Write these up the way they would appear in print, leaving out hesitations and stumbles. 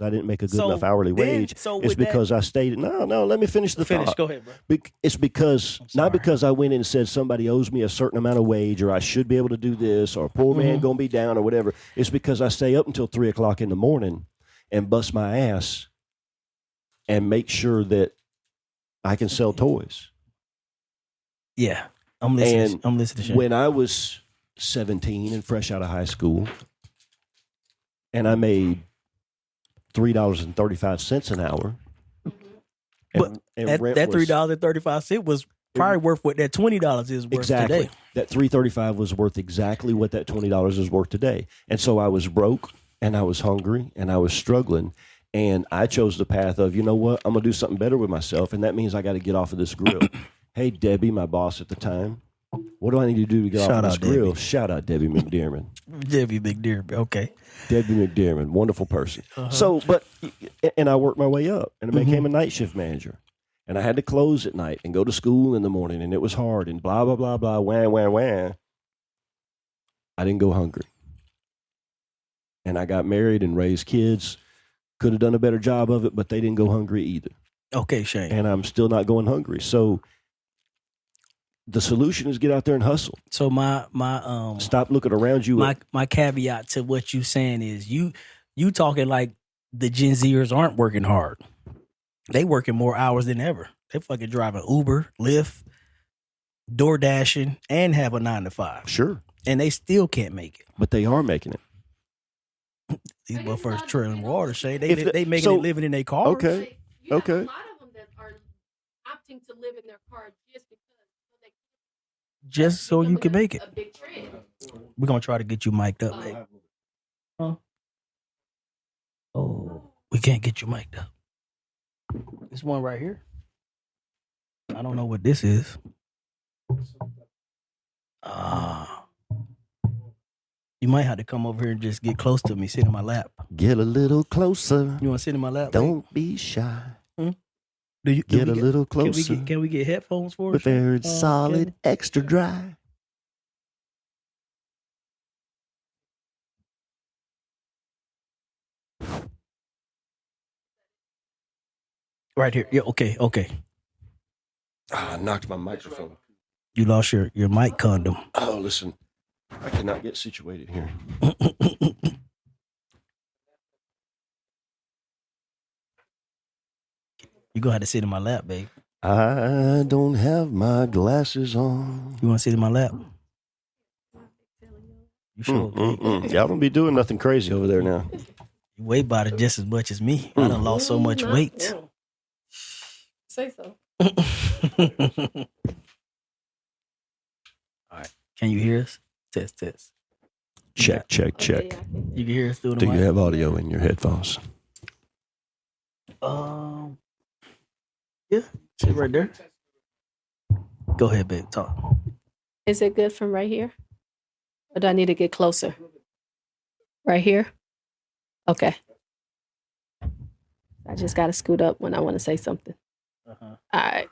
I didn't make a good enough hourly wage. So It's because I stayed. No, let me finish the thought. Go ahead, bro. It's because not because I went in and said somebody owes me a certain amount of wage, or I should be able to do this, or a poor man gonna be down, or whatever. It's because I stay up until 3 o'clock in the morning and bust my ass and make sure that I can sell toys. Yeah, I'm listening. I'm listening to Shane. When I was 17 and fresh out of high school, and I made $3.35 an hour. But that $3.35 was probably worth what that $20 is worth today. That $3.35 was worth exactly what that $20 is worth today. And so I was broke, and I was hungry, and I was struggling, and I chose the path of, you know what, I'm gonna do something better with myself, and that means I got to get off of this grill. Hey, Debbie, my boss at the time, what do I need to do to get off of this grill? Shout out Debbie McDermott. Debbie McDermott, okay. Debbie McDermott, wonderful person. So, and I worked my way up, and I became a night shift manager. And I had to close at night and go to school in the morning, and it was hard, and blah, blah, blah, blah, wah, wah, wah. I didn't go hungry. And I got married and raised kids. Could have done a better job of it, but they didn't go hungry either. Okay, Shane. And I'm still not going hungry. So the solution is get out there and hustle. So my stop looking around you. My caveat to what you saying is you talking like the Gen Zers aren't working hard. They working more hours than ever. They fucking driving Uber, Lyft, door dashing, and have a 9 to 5. Sure. And they still can't make it. But they are making it. These motherfuckers trailing water, Shay. They making it living in their cars. Okay. Okay. A lot of them that are opting to live in their car just so you can make it. A big trend. We're gonna try to get you mic'd up, baby. Huh? Oh, we can't get you mic'd up. This one right here. I don't know what this is. You might have to come over here and just get close to me, sit in my lap. Get a little closer. You want to sit in my lap? Don't be shy. Do you get a little closer? Can we get headphones for it? Very solid, extra dry. Right here. Yeah. Okay. I knocked my microphone. You lost your mic condom. Oh, listen. I cannot get situated here. You're going to have to sit in my lap, babe. I don't have my glasses on. You want to sit in my lap? You sure? Y'all don't be doing nothing crazy over there now. You weigh about it just as much as me. I done lost so much weight. Say so. All right. Can you hear us? Test. Check. You can hear us through the mic? Do you have audio in your headphones? Yeah. Sit right there. Go ahead, babe. Talk. Is it good from right here? Or do I need to get closer? Right here? Okay. I just got to scoot up when I want to say something. All right.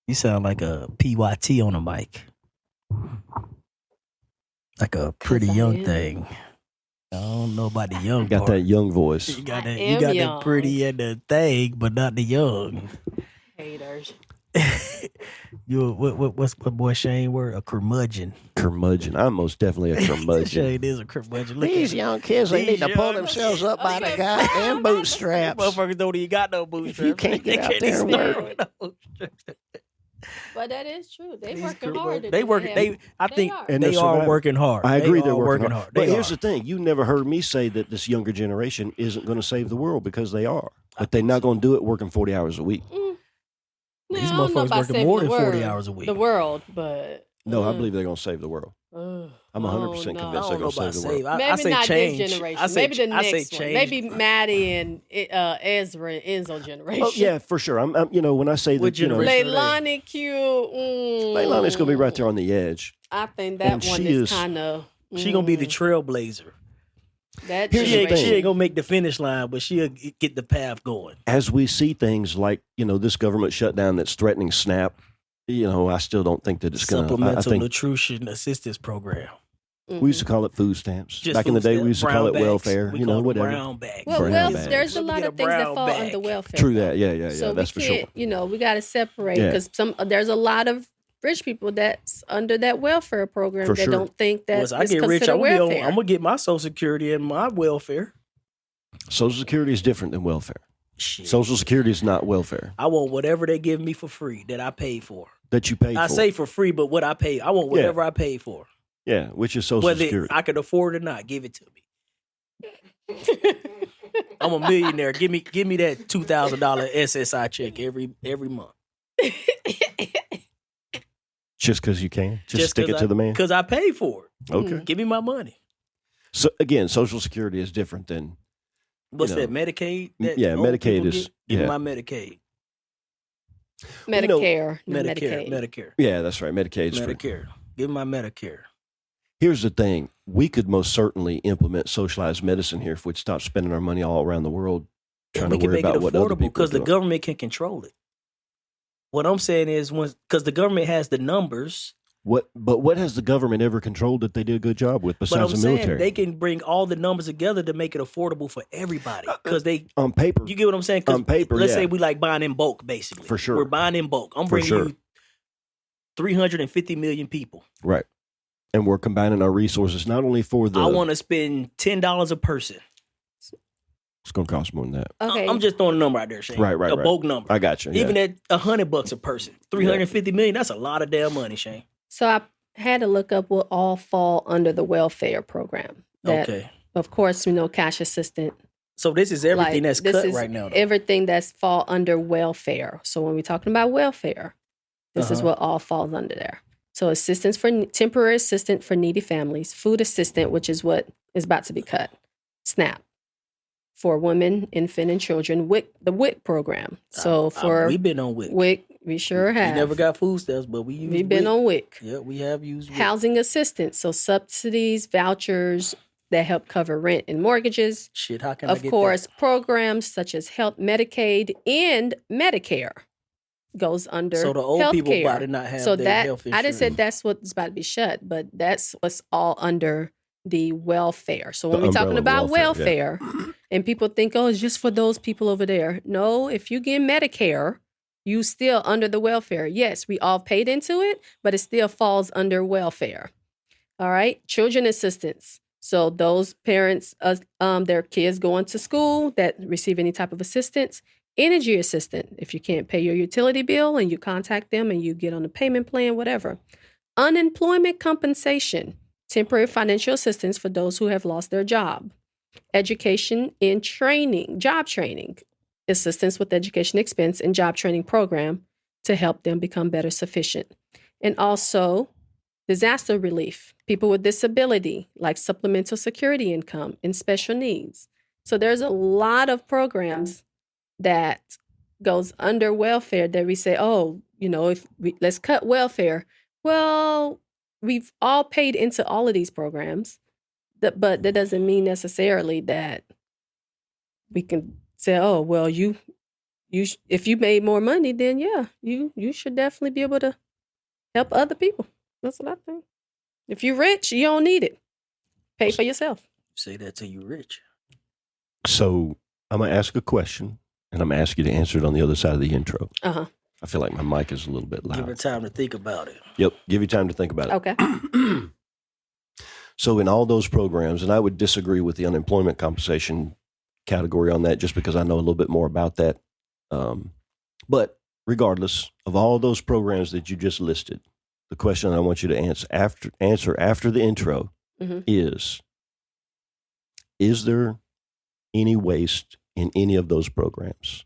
You sound like a PYT on a mic. Like a pretty young thing. I don't know about the young got part. That young voice. You got the pretty and the thing, but not the young. Haters. What's my boy Shane word? A curmudgeon. Curmudgeon. I'm most definitely a curmudgeon. Shane is a curmudgeon. These young kids, they need to pull themselves up by the goddamn bootstraps. Motherfuckers don't even got no bootstraps. If you can't get out there and work. But that is true. They working hard. I think are. they are working hard. I agree, they're working hard. But here's the thing: you never heard me say that this younger generation isn't going to save the world, because they are. But they're not going to do it working 40 hours a week. These motherfuckers working more than 40 hours a week. The world, but no, I believe they're going to save the world. I'm 100% convinced they're going to save the world. Maybe say not change. this generation. Maybe the next one. Maybe Maddie and Ezra and Enzo generation. Oh, yeah, for sure. I'm when I say that, Leilani Q. Leilani's going to be right there on the edge. I think that one is kind of. She going to be the trailblazer. That she ain't gonna make the finish line, but she'll get the path going. As we see things like this government shutdown that's threatening SNAP, I still don't think that it's going to. Supplemental Nutrition Assistance Program. We used to call it food stamps. Just Back in the food day, stamps, we used to brown call it bags. welfare. We You know, called them whatever. brown bags. Well, Brown well bag. there's a Let me lot get of things that brown fall bag. under welfare. True that. Yeah. So That's for we sure. can't, we got to separate Yeah. because there's a lot of rich people that's under that welfare program For that sure. don't think that Once I it's get rich, considered I'm welfare. gonna get my Social Security and my welfare. Social Security is different than welfare. Shit. Social Security is not welfare I want whatever they give me for free that I paid for. that you pay for. I say for free, but what I pay, I want whatever I paid for. Yeah, which is Social Whether Security. I can afford it or not, give it to me. I'm a millionaire. Give me that $2,000 SSI check every month. Just because you can? Just stick it to the man? Because I paid for it. Okay. Give me my money. So, again, Social Security is different than... What's know. that, Medicaid? That Yeah, old Medicaid people is- get? Give me yeah. my Medicaid. Medicare, not Medicare. Medicaid. Medicare. Yeah, that's right. Medicaid's free. Medicare. Give me my Medicare. Here's the thing. We could most certainly implement socialized medicine here if we'd stop spending our money all around the world trying And we to can worry make it about what other affordable people are because the doing. government can control it. What I'm saying is, because the government has the numbers, But what has the government ever controlled that they did a good job with but besides I'm the saying military? they can bring all the numbers together to make it affordable for everybody. Because On paper. you get what I'm saying? 'Cause On paper, let's yeah. say we like buying in bulk, basically. For sure. We're buying in bulk. I'm For bringing sure. you 350 million people. Right. And we're combining our resources not only for the... I want to spend $10 a person. It's going to cost more than that. Okay. I'm just throwing a number out there, Shane. Right. A bulk number. I got you. Yeah. Even at $100 a person, 350 million, that's a lot of damn money, Shane. So I had to look up what all fall under the welfare program. That, Okay. of course, cash assistant. So this is everything that's this cut is right now, though. Everything that's fall under welfare. So when we're talking about welfare, this is Uh-huh. what all falls under there. So temporary assistance for needy families, food assistant, which is what is about to be cut, SNAP for women, infant, and children, the WIC program. So for we've been on WIC. WIC, we sure have. We never got food stamps, but we used We've been on WIC. Yeah, we have used WIC. Housing assistance, so subsidies, vouchers that help cover rent and mortgages. Shit, how can I Of get course, programs such as health, Medicaid, and Medicare goes under that? So the old people healthcare. about to not have So their that health I insurance. just said that's what's about to be shut, but that's what's all under the welfare. So when The we're talking umbrella about welfare, welfare, and people think, oh, it's just for those people over there. No, if you get Medicare, you still under the welfare. Yes, we all paid into it, but it still falls under welfare. All right, children assistance. So those parents, their kids going to school that receive any type of assistance. Energy assistant, if you can't pay your utility bill and you contact them and you get on a payment plan, whatever. Unemployment compensation, temporary financial assistance for those who have lost their job. Education and training, job training, assistance with education expense and job training program to help them become better sufficient. And also disaster relief, people with disability, like supplemental security income and special needs. So there's a lot of programs that goes under welfare that we say, oh, let's cut welfare. Well, we've all paid into all of these programs, but that doesn't mean necessarily that we can say, oh, well, if you made more money, then yeah, you should definitely be able to help other people. That's what I think. If you're rich, you don't need it. Pay for yourself. Say that till you rich. So I'm going to ask a question, and I'm going to ask you to answer it on the other side of the intro. Uh-huh. I feel like my mic is a little bit Give her loud. time to think about it. Yep, give you time to think about it. Okay. So in all those programs, and I would disagree with the unemployment compensation category on that just because I know a little bit more about that. But regardless of all those programs that you just listed, the question I want you to answer after the intro Mhm. is there any waste in any of those programs?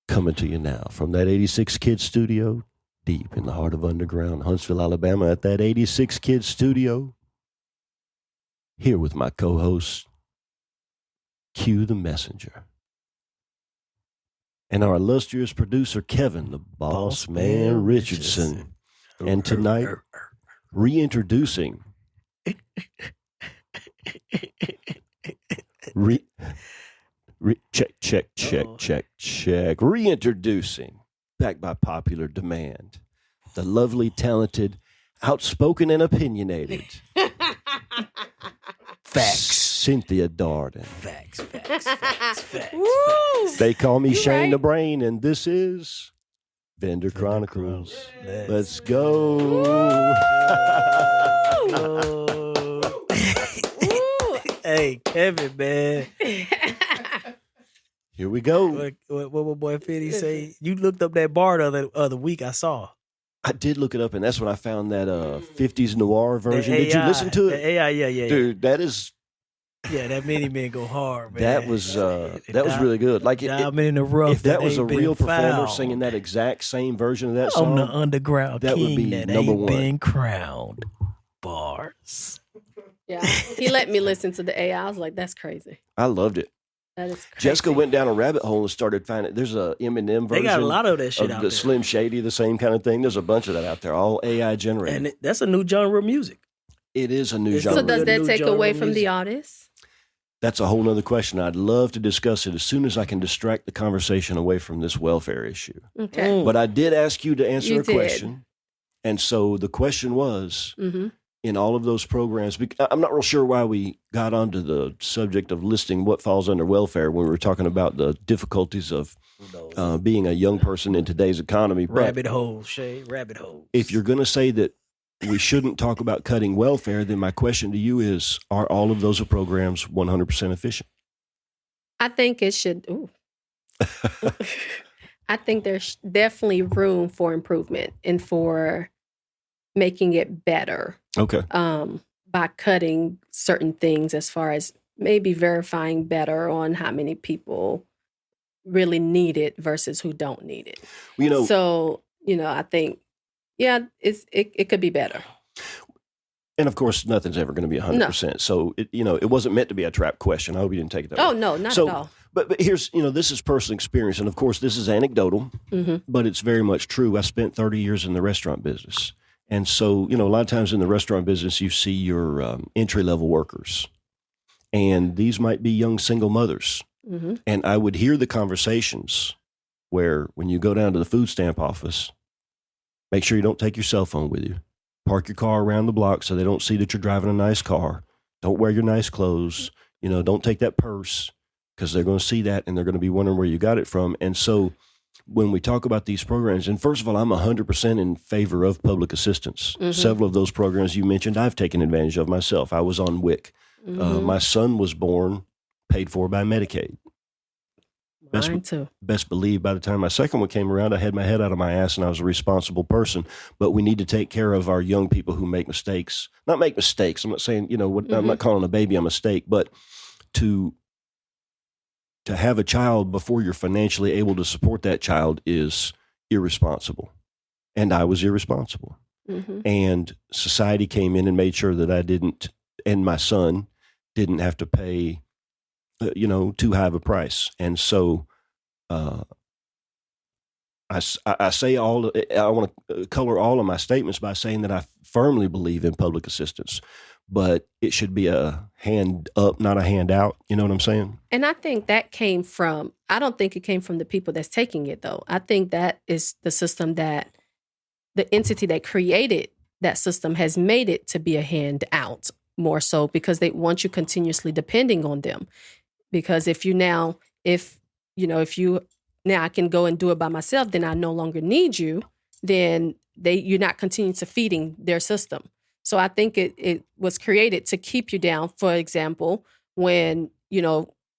Coming to you now from that 86 Kids studio, deep in the heart of underground Huntsville, Alabama, at that 86 Kids studio, here with my co-host, Q the Messenger, and our illustrious producer, Kevin, the Boss Man Richardson. And tonight, reintroducing check. Reintroducing, back by popular demand, the lovely, talented, outspoken and opinionated. Facts. Cynthia Darden. Facts. Woo! They call me You Shane right. the Brain, and this is Vendor Chronicles. Let's go. Woo! Hey, Kevin, man. Here we go. What my boy Fitty say? You looked up that bar the other week. I saw. I did look it up, and that's when I found that 50s noir version. The Did you AI, listen to it? The AI, yeah. Dude, that is Yeah, that mini man go hard, man. that was really good. Like Diamond in the rough. if that was a ain't real been performer found. singing that exact same version of that I'm the song, underground that king would be that number ain't one. been crowned. Bars. Yeah, he let me listen to the AI. I was like, that's crazy. I loved it. That is crazy. Jessica went down a rabbit hole and started finding. There's a Eminem version. They got a lot of that shit of out the there. Slim Shady, the same kind of thing. There's a bunch of that out there, all AI generated. And that's a new genre of music. It is a new It's genre. So does a that new take genre away of from the music. artist? That's a whole nother question. I'd love to discuss it as soon as I can distract the conversation away from this welfare issue. Okay. But I did ask you to answer You a did. question. And so the question was, Mm-hmm. in all of those programs, I'm not real sure why we got onto the subject of listing what falls under welfare when we were talking about the difficulties of being a young person in today's economy. But Rabbit hole, Shay. Rabbit hole. if you're going to say that we shouldn't talk about cutting welfare, then my question to you is, are all of those programs 100% efficient? I think it should. Ooh. I think there's definitely room for improvement and for making it better Okay. by cutting certain things, as far as maybe verifying better on how many people really need it versus who don't need it. So I think, it could be better. And of course, nothing's ever going to be 100%. So it wasn't meant to be a trap question. I hope you didn't take it that way. Oh no, not So, at all. But here's, this is personal experience. And of course, this is anecdotal, Mm-hmm. but it's very much true. I spent 30 years in the restaurant business. And so, a lot of times in the restaurant business, you see your entry-level workers. And these might be young single mothers. Mm-hmm. And I would hear the conversations where when you go down to the food stamp office, make sure you don't take your cell phone with you. Park your car around the block so they don't see that you're driving a nice car. Don't wear your nice clothes. Don't take that purse, because they're going to see that and they're going to be wondering where you got it from. And so when we talk about these programs, and first of all, I'm 100% in favor of public assistance. Mm-hmm. Several of those programs you mentioned, I've taken advantage of myself. I was on WIC. Mm-hmm. My son was born, paid for by Medicaid. Mine too. Best believe by the time my second one came around, I had my head out of my ass and I was a responsible person. But we need to take care of our young people who make mistakes. Not make mistakes. I'm not saying, I'm not calling a baby a mistake, but to have a child before you're financially able to support that child is irresponsible. And I was irresponsible. Mm-hmm. And society came in and made sure that I didn't, and my son didn't have to pay, too high of a price. And so I say I want to color all of my statements by saying that I firmly believe in public assistance, but it should be a hand up, not a hand out. You know what I'm saying? And I think that came from, I don't think it came from the people that's taking it, though. I think that is the system that the entity that created that system has made it to be a handout more so, because they want you continuously depending on them. Because if you now I can go and do it by myself, then I no longer need you, then you're not continuing to feeding their system. So I think it was created to keep you down. For example, when,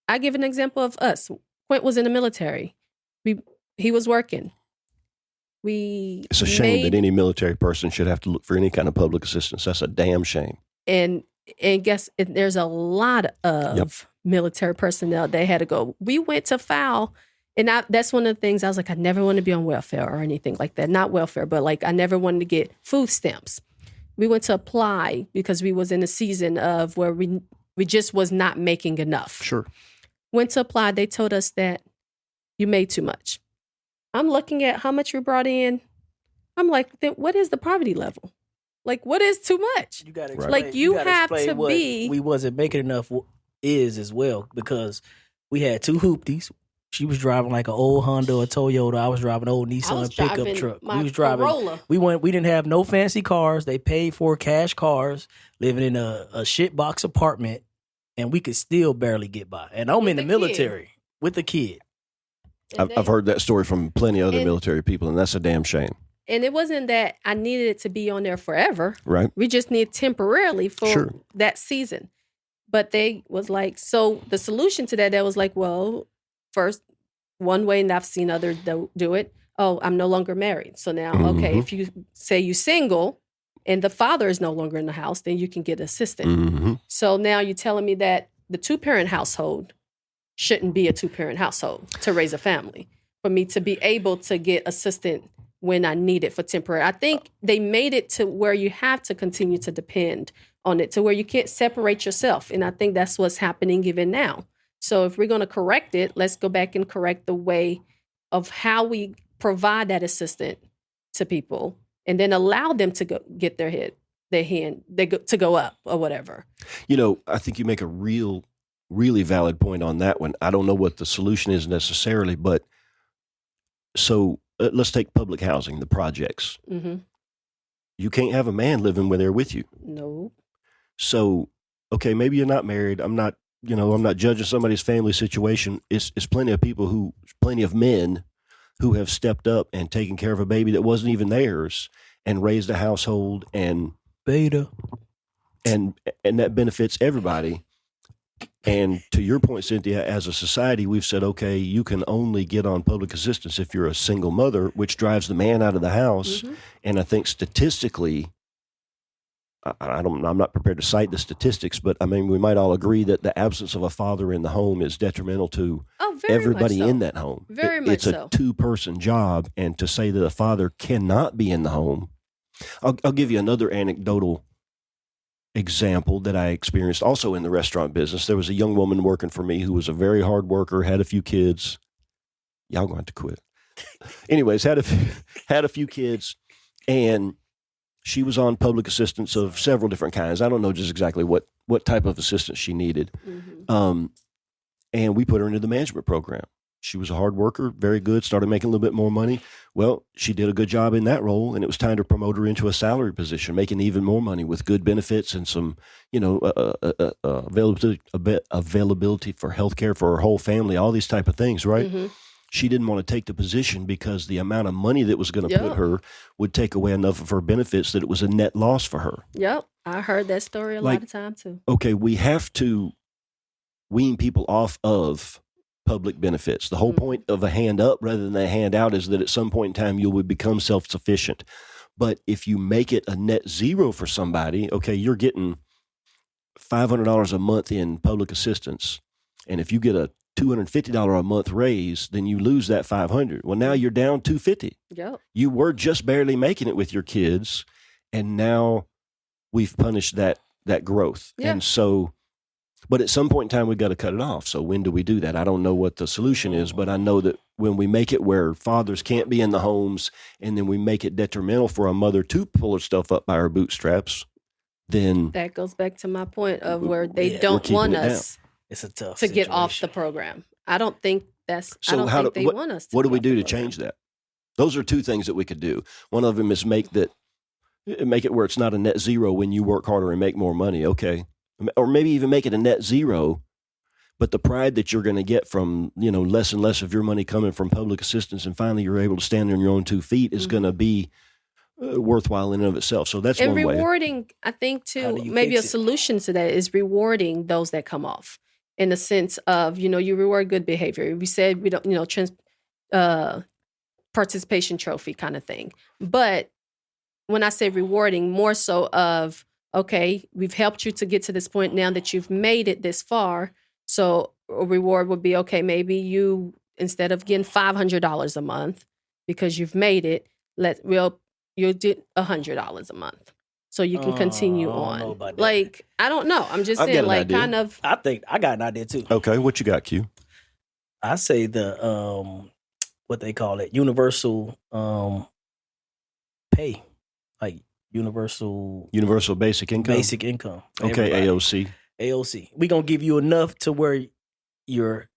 I give an example of us. Quint was in the military. He was working. It's a shame that any military person should have to look for any kind of public assistance. That's a damn shame. And there's a lot of military personnel that had to go. We went to FOUL, and that's one of the things I was like, I never want to be on welfare or anything like that. Not welfare, but like I never wanted to get food stamps. We went to apply because we was in a season of where we just was not making enough. Sure. Went to apply. They told us that you made too much. I'm looking at how much you brought in. I'm like, then what is the poverty level? Like, what is too much? You gotta Right. explain, Like, you gotta have explain to what be- we wasn't making enough is as well, because we had two hoopties. She was driving like an old Honda or Toyota. I was driving an old Nissan pickup truck. My We was driving. Corolla. We didn't have no fancy cars. They paid for cash cars, living in a shit box apartment, and we could still barely get by. And I'm in the military with a kid. I've heard that story from plenty of other military people, and that's a damn shame. And it wasn't that I needed it to be on there forever. Right. We just need temporarily for that season. But they was like, so the solution to that was like, well, first, one way, and I've seen others do it. Oh, I'm no longer married. So now, okay, if you say you're single and the father is no longer in the house, then you can get assistant. So now you're telling me that the 2-parent household shouldn't be a 2-parent household to raise a family. For me to be able to get assistant when I need it for temporary. I think they made it to where you have to continue to depend on it, to where you can't separate yourself. And I think that's what's happening even now. So if we're going to correct it, let's go back and correct the way of how we provide that assistance to people, and then allow them to go get their hand to go up or whatever. You know, I think you make a really valid point on that one. I don't know what the solution is necessarily, but so let's take public housing, the projects. You can't have a man living there with you. No. So, okay, maybe you're not married. I'm not judging somebody's family situation. It's plenty of men who have stepped up and taken care of a baby that wasn't even theirs and raised a household and beta. And that benefits everybody. And to your point, Cinthia, as a society, we've said, okay, you can only get on public assistance if you're a single mother, which drives the man out of the house. And I think statistically, I'm not prepared to cite the statistics, but I mean, we might all agree that the absence of a father in the home is detrimental to everybody in that home. It's a 2-person job. And to say that a father cannot be in the home, I'll give you another anecdotal example that I experienced also in the restaurant business. There was a young woman working for me who was a very hard worker, had a few kids. Y'all going to have to quit. Anyways, had a few kids, and she was on public assistance of several different kinds. I don't know just exactly what type of assistance she needed. And we put her into the management program. She was a hard worker, very good, started making a little bit more money. Well, she did a good job in that role, and it was time to promote her into a salary position, making even more money with good benefits and some, availability for health care for her whole family, all these type of things, right? She didn't want to take the position because the amount of money that was going to put her would take away enough of her benefits that it was a net loss for her. Yep, I heard that story a lot of time too. Okay, we have to wean people off of public benefits. The whole point of a hand up rather than a hand out is that at some point in time you would become self-sufficient. But if you make it a net zero for somebody, okay, you're getting $500 a month in public assistance. And if you get a $250 a month raise, then you lose that $500. Well, now you're down $250. Yep. You were just barely making it with your kids, and now we've punished that growth. Yeah. And so, but at some point in time, we've got to cut it off. So when do we do that? I don't know what the solution is, but I know that when we make it where fathers can't be in the homes, and then we make it detrimental for a mother to pull her stuff up by her bootstraps, then that goes back to my point of where they don't want us it's a tough to situation. Get off the program. I don't think they want us to. What do we do to change that? Those are two things that we could do. One of them is make it where it's not a net zero when you work harder and make more money. Okay. Or maybe even make it a net zero, but the pride that you're going to get from, less and less of your money coming from public assistance, and finally you're able to stand on your own 2 feet is going to be worthwhile in and of itself. So that's one way. And rewarding, I think too, maybe a solution to that is rewarding those that come off in the sense of, you reward good behavior. We said we don't, participation trophy kind of thing. But when I say rewarding, more so of, okay, we've helped you to get to this point now that you've made it this far. So a reward would be, okay, maybe you, instead of getting $500 a month because you've made it, you'll do $100 a month. So you can continue on. I don't know. I'm just saying, kind of. I think I got an idea too. Okay, what you got, Q? I say the, what they call it, universal pay. Like, universal basic income. Basic income. Okay, everybody. AOC. We're going to give you enough to where you're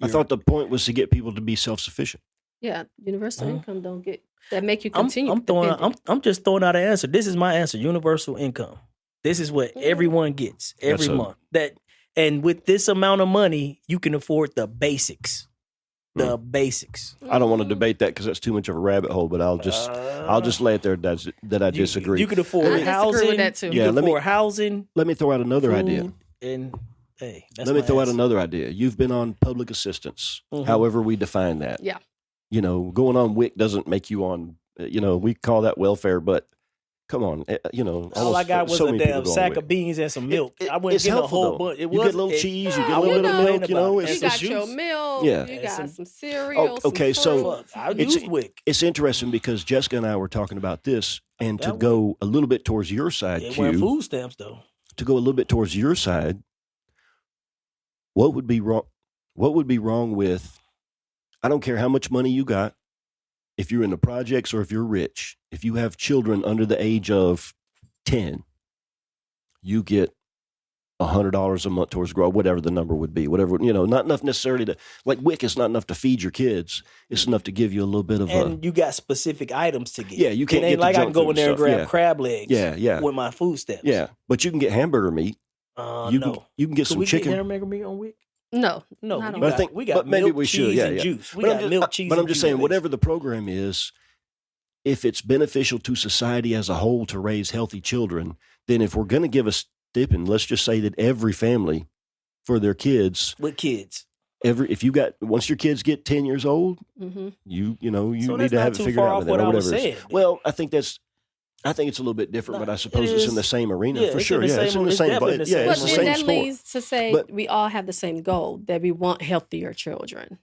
I thought the point was to get people to be self-sufficient. Yeah, universal income don't get that make you continue. I'm just throwing out an answer. This is my answer. Universal income. This is what everyone gets every month. And with this amount of money, you can afford the basics. The basics. I don't want to debate that because that's too much of a rabbit hole. But I'll just lay it there that I disagree. You can afford housing. With that too. You can afford housing. Let me throw out another idea. And hey, let me throw out another idea. You've been on public assistance, however we define that. Yeah. Going on WIC doesn't make you on. We call that welfare, but. Come on, all I got was a damn sack of beans and some milk. I wouldn't get a whole bunch. You get a little cheese, you get a little bit of milk. You got your milk. Yeah. You got some cereal. Okay, so it's interesting because Jessica and I were talking about this, and to go a little bit towards your side, Q. Food stamps though. To go a little bit towards your side, what would be wrong? What would be wrong with? I don't care how much money you got. If you're in the projects or if you're rich, if you have children under the age of 10, you get $100 a month towards growth, whatever the number would be, whatever, not enough necessarily to, like WIC, it's not enough to feed your kids. It's enough to give you a little bit of and you got specific items to get. Yeah, you can't it ain't get like I can go in there and grab yeah. crab legs yeah. with my food stamps. Yeah, but you can get hamburger meat. No. You can get some chicken. Get hamburger meat on WIC? No. But I think we got maybe milk, we should. cheese, Yeah, and yeah. juice. We got milk, cheese, but I'm and just juice saying, whatever the program is, if it's beneficial to society as a whole to raise healthy children, then if we're going to give a stipend, let's just say that every family for their kids. With kids. Once your kids get 10 years old, you need to have it figured out with them or whatever it is. Well, I think it's a little bit different, but I suppose it's in the same arena for sure. It's in the same sport. But then that leads to say we all have the same goal, that we want healthier children.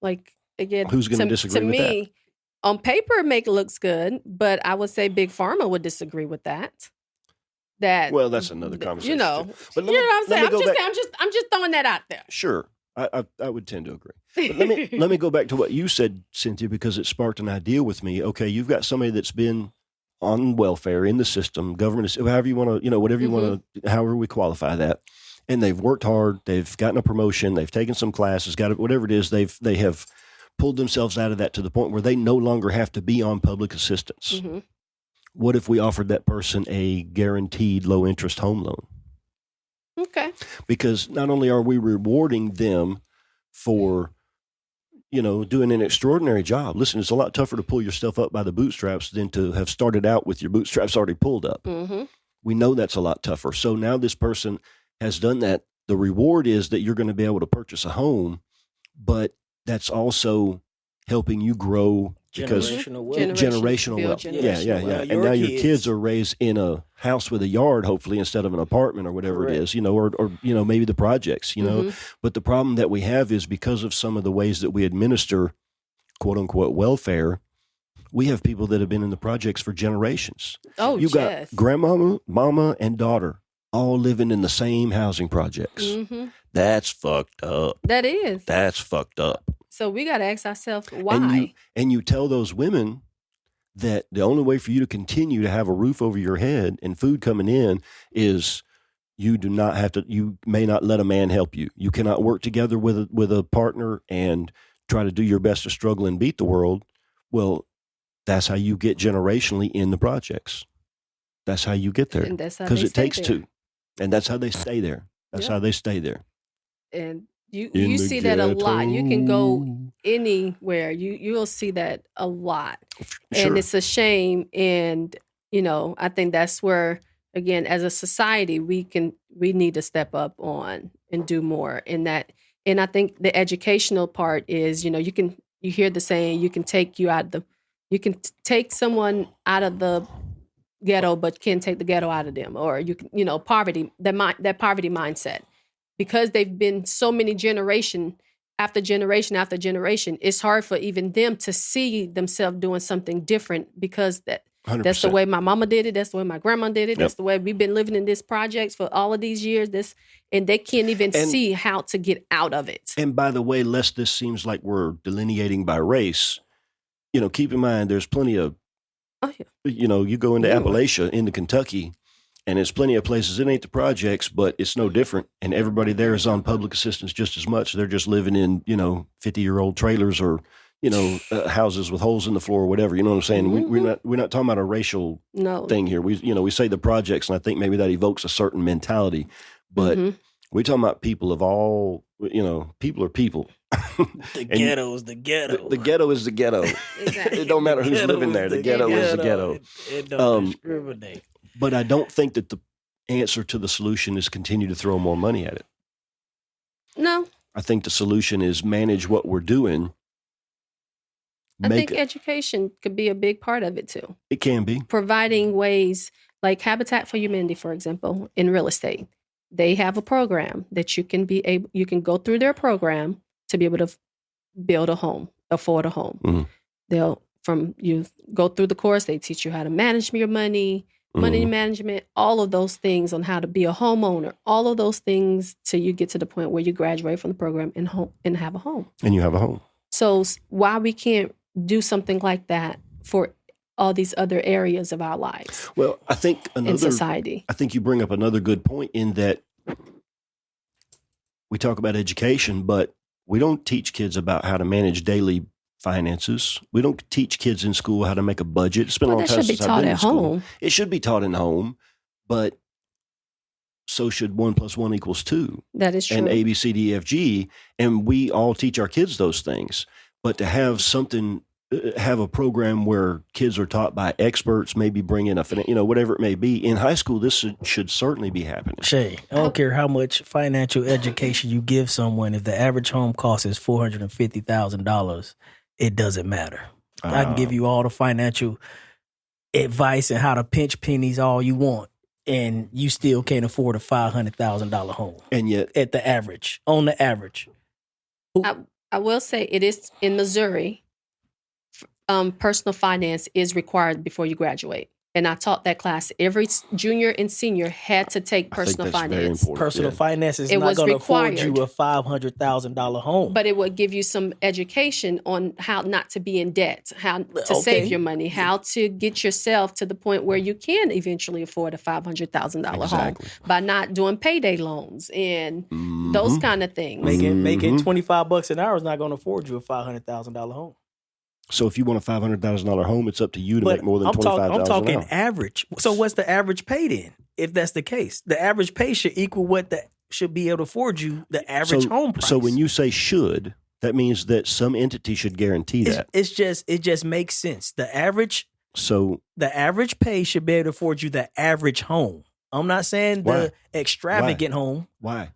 Like, again, who's going to disagree with that? To me, on paper, it looks good, but I would say Big Pharma would disagree with that. Well, that's another conversation. But you know what I'm saying? I'm just throwing that out there. Sure. I would tend to agree. But let me go back to what you said, Cinthia, because it sparked an idea with me. Okay, you've got somebody that's been on welfare in the system, government, however you want to, whatever you want to, however we qualify that, and they've worked hard, they've gotten a promotion, they've taken some classes, got it, whatever it is, they have pulled themselves out of that to the point where they no longer have to be on public assistance. Mm-hmm. What if we offered that person a guaranteed low interest home loan? Okay. Because not only are we rewarding them for, doing an extraordinary job. Listen, it's a lot tougher to pull yourself up by the bootstraps than to have started out with your bootstraps already pulled up. Mm-hmm. We know that's a lot tougher. So now this person has done that. The reward is that you're going to be able to purchase a home, but that's also helping you grow because generational wealth. Yeah. And now your kids are raised in a house with a yard, hopefully, instead of an apartment or whatever it is, or maybe the projects, Mm-hmm. But the problem that we have is because of some of the ways that we administer, quote unquote, welfare, we have people that have been in the projects for generations. Oh, you got grandmama, mama, and daughter all living in the same housing projects. Mm-hmm. That's fucked up. That is. That's fucked up. So we got to ask ourselves why. And you tell those women that the only way for you to continue to have a roof over your head and food coming in is you may not let a man help you. You cannot work together with a partner and try to do your best to struggle and beat the world. Well, that's how you get generationally in the projects. That's how you get there. Because it takes two. And that's how they stay there. That's how they stay there. And you see that a lot. You can go anywhere. You'll see that a lot. Sure. And it's a shame. And, I think that's where, again, as a society, we need to step up on and do more in that. And I think the educational part is, you hear the saying, you can take someone out of the ghetto, but can't take the ghetto out of them. Or you can, poverty, that poverty mindset. Because they've been so many generation after generation after generation, it's hard for even them to see themselves doing something different because that's the way my mama did it. That's the way my grandma did it. That's the way we've been living in this projects for all of these years. And they can't even see how to get out of it. And by the way, lest this seems like we're delineating by race, keep in mind there's plenty of, you go into Appalachia, into Kentucky, And there's plenty of places, it ain't the projects, but it's no different. And everybody there is on public assistance just as much. They're just living in, 50-year-old trailers or, houses with holes in the floor or whatever. You know what I'm saying? Mm-hmm. We're not talking about a racial No. thing here. We say the projects, and I think maybe that evokes a certain mentality. But we're talking about people of all, people are people. The ghetto is the ghetto. The ghetto is the ghetto. Exactly. It don't matter who's living there. The ghetto is the ghetto. It don't discriminate. But I don't think that the answer to the solution is continue to throw more money at it. No. I think the solution is manage what we're doing. I think education could be a big part of it too. It can be. Providing ways like Habitat for Humanity, for example, in real estate. They have a program that you can go through their program to be able to build a home, afford a home. Mm-hmm. You go through the course, they teach you how to manage your money management, all of those things on how to be a homeowner, all of those things till you get to the point where you graduate from the program and have a home. And you have a home. So why we can't do something like that for all these other areas of our lives? Well, I think in society. I think you bring up another good point in that we talk about education, but we don't teach kids about how to manage daily finances. We don't teach kids in school how to make a budget. It's been a long time since I've been in school. It should be taught in home, but so should 1 + 1 = 2. That is true. And A, B, C, D, E, F, G. And we all teach our kids those things. But to have a program where kids are taught by experts, maybe bring in whatever it may be. In high school, this should certainly be happening. Shay, I don't care how much financial education you give someone. If the average home cost is $450,000, it doesn't matter. I can give you all the financial advice and how to pinch pennies all you want, and you still can't afford a $500,000 home. And yet, on the average. I will say it is in Missouri. Personal finance is required before you graduate. And I taught that class. Every junior and senior had to take personal finance. Personal finance is not going to afford you a $500,000 home. But it would give you some education on how not to be in debt, how to save your money, how to get yourself to the point where you can eventually afford a $500,000 home by not doing payday loans and those kind of things. Making $25 an hour is not going to afford you a $500,000 home. So if you want a $500,000 home, it's up to you to make more than $25,000 I'm talking average. So what's the average pay then? If that's the case, the average pay should equal what should be able to afford you the average home price. So when you say should, that means that some entity should guarantee that. It just makes sense. The average pay should be able to afford you the average home. I'm not saying the extravagant home. Why?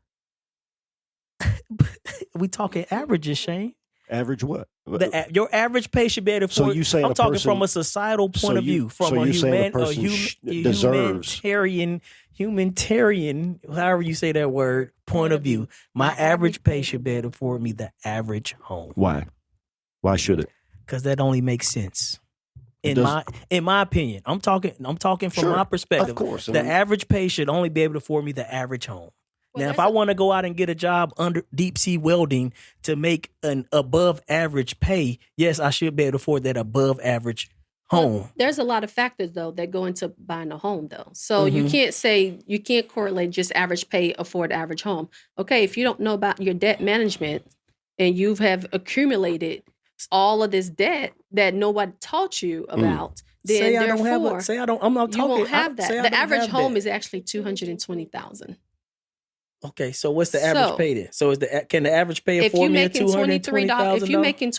We talking averages, Shane. Average what? Your average pay should be able to afford. So you saying I'm talking from a societal point of view, from a humanitarian, however you say that word, point of view. My average pay should be able to afford me the average home. Why? Why should it? Because that only makes sense. In my opinion, I'm talking from my perspective. Of course, the average pay should only be able to afford me the average home. Now, if I want to go out and get a job under deep sea welding to make an above average pay, yes, I should be able to afford that above average home. Well, there's a lot of factors though that go into buying a home though. So you can't correlate just average pay, afford average home. Okay, if you don't know about your debt management and you have accumulated all of this debt that nobody taught you about, then I'm not talking. You won't have that. The average home is actually $220,000. Okay, so what's the average pay then? So can the average pay afford me $220,000? If you're making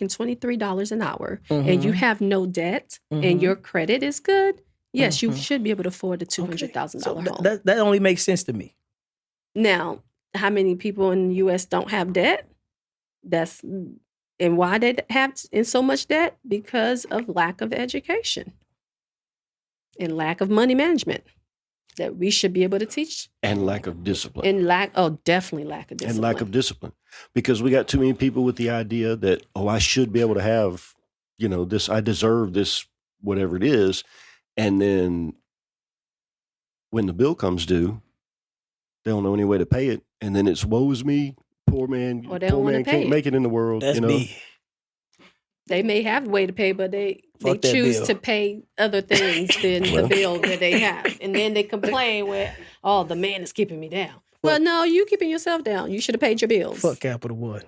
$23 an hour and you have no debt and your credit is good, yes, you should be able to afford a $200,000 home. That only makes sense to me. Now, how many people in the U.S. don't have debt? And why they have in so much debt? Because of lack of education and lack of money management that we should be able to teach. And lack of discipline. Definitely lack of discipline. And lack of discipline. Because we got too many people with the idea that, I should be able to have, this, I deserve this, whatever it is. And then when the bill comes due, they don't know any way to pay it. And then it's woe is me, poor man, can't make it in the world. That's me. They may have a way to pay, but they Fuck that choose bill. to pay other things than the bill that they have. And then they complain with, oh, the man is keeping me down. Well, no, you keeping yourself down. You should have paid your bills. Fuck Capital One.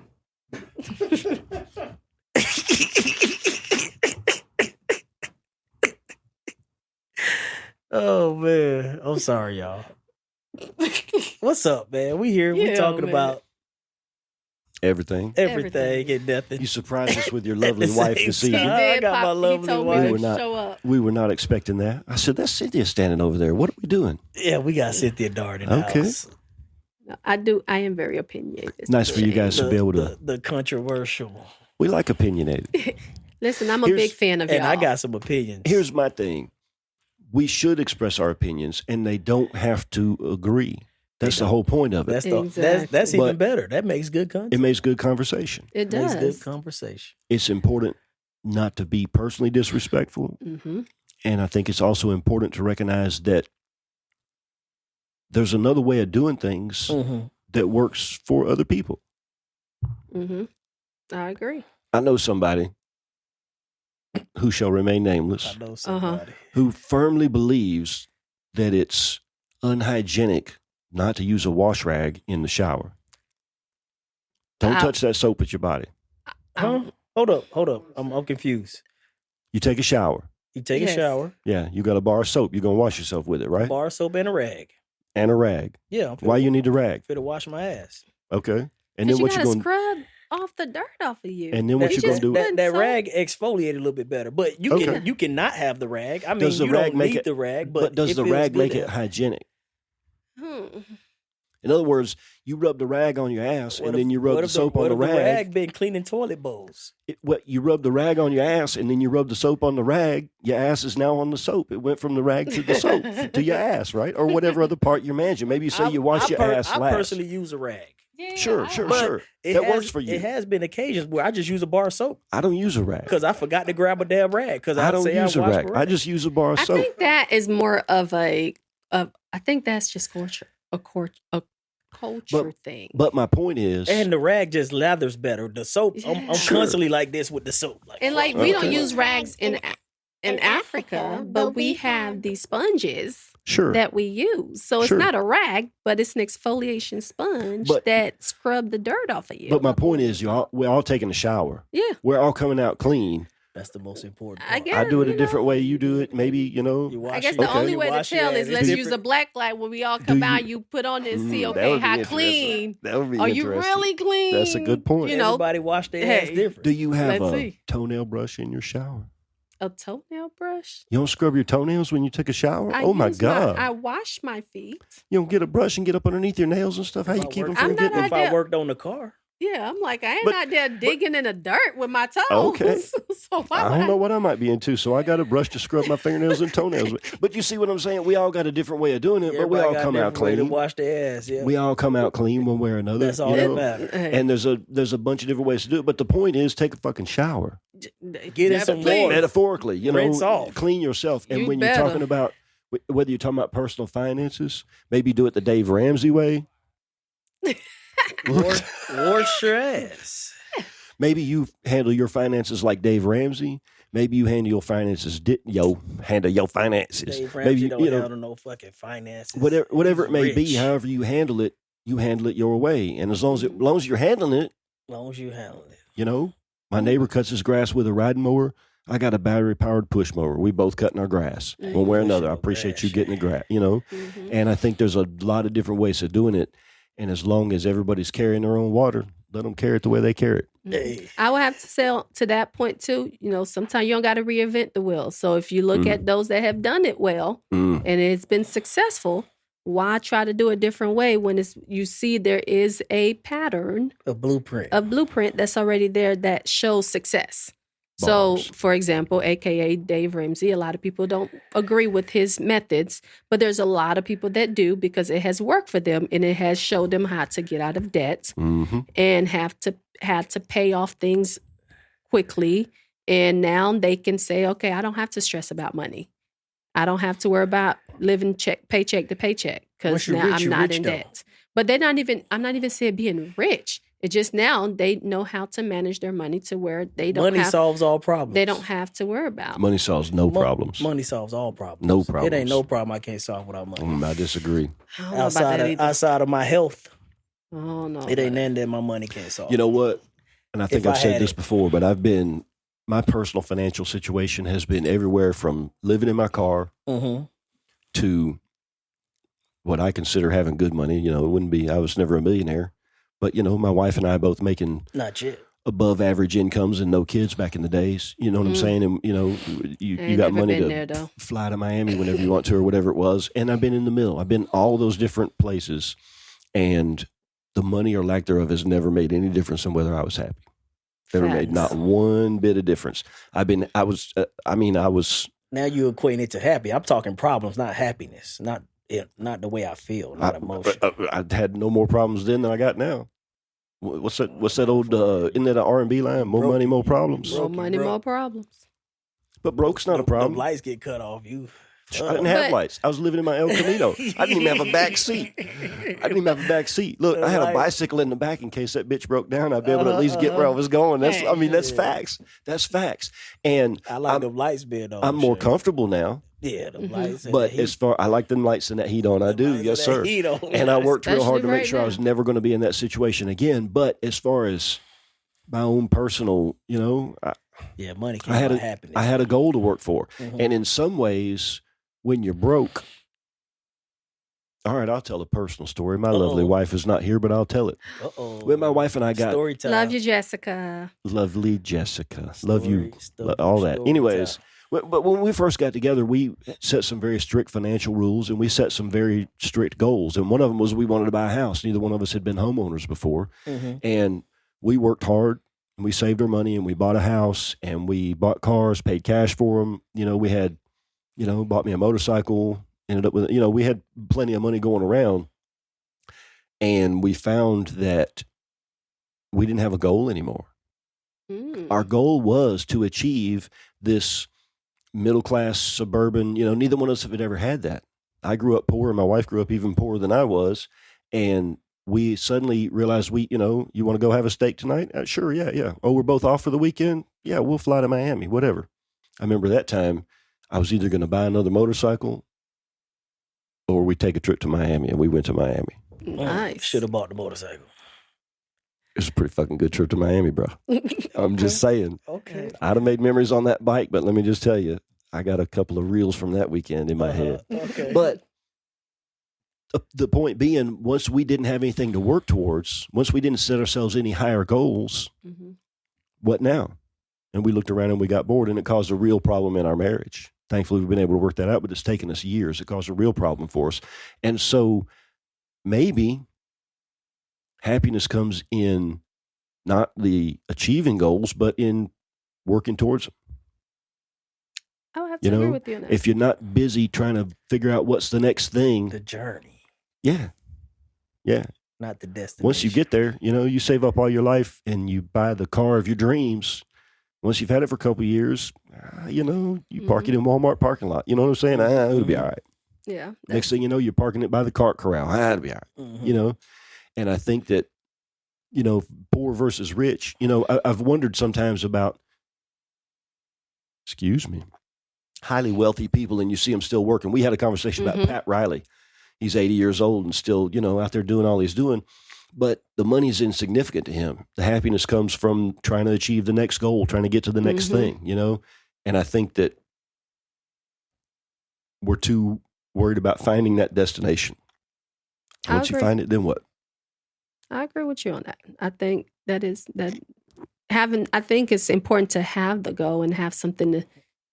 Oh man, I'm sorry, y'all. What's up, man? We here. We Yeah, talking man. about Everything. everything and nothing. You surprised us with your At lovely the wife same this evening. time. He I did got my pop- lovely he told wife. me We to were not- show up. We were not expecting that. I said, that's Cynthia standing over there. What are we doing? Yeah, we got Cinthia Darden in the Okay. house. I am very opinionated. Nice for you guys to be able to. The controversial. We like opinionated. Listen, I'm a Here's- big fan of y'all. And I got some opinions. Here's my thing. We should express our opinions, and they don't have to agree. That's the whole point of it. that's Exactly. even But- better. That makes good content. It makes good conversation. It Makes does. good conversation. It's important not to be personally disrespectful, Mm-hmm. and I think it's also important to recognize that there's another way of doing things Mm-hmm. that works for other people. Mm-hmm. I agree. I know somebody who shall remain nameless I know somebody. who firmly believes that it's unhygienic not to use a wash rag in the shower. Don't I- touch that soap with your body. Huh? Hold up. I'm confused. You take a shower. You take a Yes. shower, Yeah, you got a bar of soap. You're going to wash yourself with it, right? bar soap and a rag. And a rag. Yeah, I'm Why you need a rag? fit to wash my ass. Okay. And And then you what you gotta going to scrub off the dirt off of you. And then what That- you going just to do? put- That soap? rag exfoliate a little bit better, but you Okay. can not have the rag. I mean, Does the you rag don't make need it- the rag, But does it the feels rag good make to it have. hygienic? Hmm. In other words, you rub the rag on your ass and then you rub the soap on the What if rag. been cleaning toilet bowls? You rub the rag on your ass and then you rub the soap on the rag. Your ass is now on the soap. It went from the rag to the soap to your ass, right? Or whatever other part you're managing. Maybe you say you wash your ass I last. personally use a rag. Yeah, Sure. But That works for you. It has been occasions where I just use a bar of soap I don't use a rag. because I forgot to grab a damn rag. Because I don't say use a I wash rag. my I just use a bar of I soap. think that is more of I think that's just a culture thing. But my point is, and the rag just lathers better. The soap, I'm Sure. constantly like this with the soap. And like we don't Okay. use rags in Africa, but we have these sponges sure. that we use. So it's Sure. not a rag, but it's an exfoliation sponge But- that scrub the dirt off of you. But my point is, we're all taking a shower. yeah, We're all coming out clean. That's the most important. I part. guess. I do it a you different know. way. You do it, maybe, You wash I guess it- the Okay. only you way to wash your tell ass. is It's let's use different. a black light when we all Do come you- out. You put on and see, that okay, would be how interesting. clean? That would be Are you interesting. really clean? That's a good point. You know, Everybody wash their ass Hey. different. Do you have Let's a see. toenail brush in your shower? a toenail brush. You don't scrub your toenails when you take a shower? I Oh my use God. I wash my feet. You don't get a brush and get up underneath your nails and stuff? How If you I keep them worked- from I'm not getting out If there. I worked on the car, Yeah, I'm like I ain't But- out there digging in the dirt with my toes. Okay. So why I would don't know what I might be into, so I got a brush to scrub my fingernails and toenails with. But you see what I'm saying? We all got a different way of doing it, but we everybody all got come out different way to clean. wash their ass. Yeah, We all come out clean one way or another. that's all you that know? matters. Hey, And there's a bunch of different ways to do it. But the point is, take a fucking shower. Get in some definitely. water. Metaphorically, you know, Rinse off. clean yourself. And You when better. you're talking about, whether you're talking about personal finances, maybe do it the Dave Ramsey way. Wash your ass. Maybe you handle your finances like Dave Ramsey. Maybe you handle your finances. Handle your finances. Dave Maybe Ramsey don't you know handle no fucking finances. whatever it He's may be. rich. However you handle it your way. And as long as you're handling it, As long as you handle it. you know. My neighbor cuts his grass with a riding mower. I got a battery powered push mower. We both cutting our grass one way or another. I appreciate you getting the grass. You know. Mhm. And I think there's a lot of different ways of doing it. And as long as everybody's carrying their own water, let them carry it the way they carry it. Hey. I would have to say to that point too. You know, sometimes you don't got to reinvent the wheel. So if you look Mm. at those that have done it well Mm. and it's been successful, why try to do a different way when you see there is a pattern, A blueprint. a blueprint that's already there that shows success. So, Bars. for example, AKA Dave Ramsey, a lot of people don't agree with his methods, but there's a lot of people that do because it has worked for them and it has showed them how to get out of debt Mm-hmm. and had to pay off things quickly. And now they can say, okay, I don't have to stress about money. I don't have to worry about living paycheck to paycheck because Once you're now rich, I'm you're not rich, in though. debt. But I'm not even saying being rich. It's just now they know how to manage their money to where they don't Money have solves all problems. they don't have to worry about. Money solves no problems. Money solves all problems. No It problems. ain't no problem I can't solve without money. I disagree. I don't know about that either. Outside of my health, Oh no. it ain't nothing that my money can't solve. You know what? And I think If I've I said had this it. before, but my personal financial situation has been everywhere from living in my car Mm-hmm. to what I consider having good money. You know, it wouldn't be, I was never a millionaire, but you know, my wife and I both making Not yet. above average incomes and no kids back in the days. You know what I'm saying? And you know, you Ain't got never money been to there, though. fly to Miami whenever you want to or whatever it was. And I've been in the middle. I've been all those different places, and the money or lack thereof has never made any difference in whether I was happy. Never made Facts. not one bit of difference. I was Now you equating it to happy. I'm talking problems, not happiness. Not the way I feel, not emotion. I had no more problems then than I got now. What's that old isn't that an R&B line? More Broke money, you. more problems. More money, broke. more problems. But broke's not a problem. The lights get cut off. You. I didn't have But- lights. I was living in my El Camino. I didn't even have a back seat. Look, I had a bicycle in the back in case that bitch broke down. I'd be able to at least get where I was going. That's facts. That's facts. And I like them lights being on. I'm more comfortable now. Yeah, them lights. and But the as far I like them lights and that heat on. I do, lights yes, and that sir. heat on. And I worked real hard to Especially make right sure I now. was never going to be in that situation again. But as far as my own personal, you know, Yeah, money I can't had buy a happiness. I had a goal to work for. Mhm. And in some ways, when you're broke, all right, I'll tell a personal story. My lovely Uh-oh. wife is not here, but I'll tell it. Uh-oh. When my wife and I got Story time. Love you, Jessica. lovely Jessica, love you, Story- all that. story Anyways, time. but when we first got together, we set some very strict financial rules and we set some very strict goals. And one of them was we wanted to buy a house. Neither one of us had been homeowners before. Mhm. And we worked hard and we saved our money and we bought a house and we bought cars, paid cash for them. You know, we had, bought me a motorcycle, ended up with, we had plenty of money going around. And we found that we didn't have a goal anymore. Mm. Our goal was to achieve this middle class suburban, neither one of us had ever had that. I grew up poor and my wife grew up even poorer than I was. And we suddenly realized you want to go have a steak tonight? Sure. Yeah. Oh, we're both off for the weekend. Yeah. We'll fly to Miami, whatever. I remember that time I was either going to buy another motorcycle or we take a trip to Miami, and we went to Miami. Nice. Should have bought the motorcycle. It was a pretty fucking good trip to Miami, bro. I'm just saying. Okay. I'd have made memories on that bike, but let me just tell you, I got a couple of reels from that weekend in my head. Okay. But the point being, once we didn't have anything to work towards, once we didn't set ourselves any higher goals, Mhm. what now? And we looked around and we got bored, and it caused a real problem in our marriage. Thankfully, we've been able to work that out, but it's taken us years. It caused a real problem for us. And so maybe happiness comes in not the achieving goals, but in working towards them. I would have to agree with you on that. If you're not busy trying to figure out what's the next thing, The journey, yeah. not the destination. Once you get there, you save up all your life and you buy the car of your dreams. Once you've had it for a couple of years, you park it in Walmart parking lot. You know what I'm saying? It'll be all right. Yeah. Next thing you know, you're parking it by the cart corral. It'll be all right. Mhm. And I think that, poor versus rich, I've wondered sometimes about, highly wealthy people, and you see them still working. We had a conversation about Pat Riley. He's 80 years old and still, out there doing all he's doing. But the money's insignificant to him. The happiness comes from trying to achieve the next goal, trying to get to the next thing, And I think that we're too worried about finding that destination. I Once you agree. find it, then what? I agree with you on that. I think I think it's important to have the goal and have something to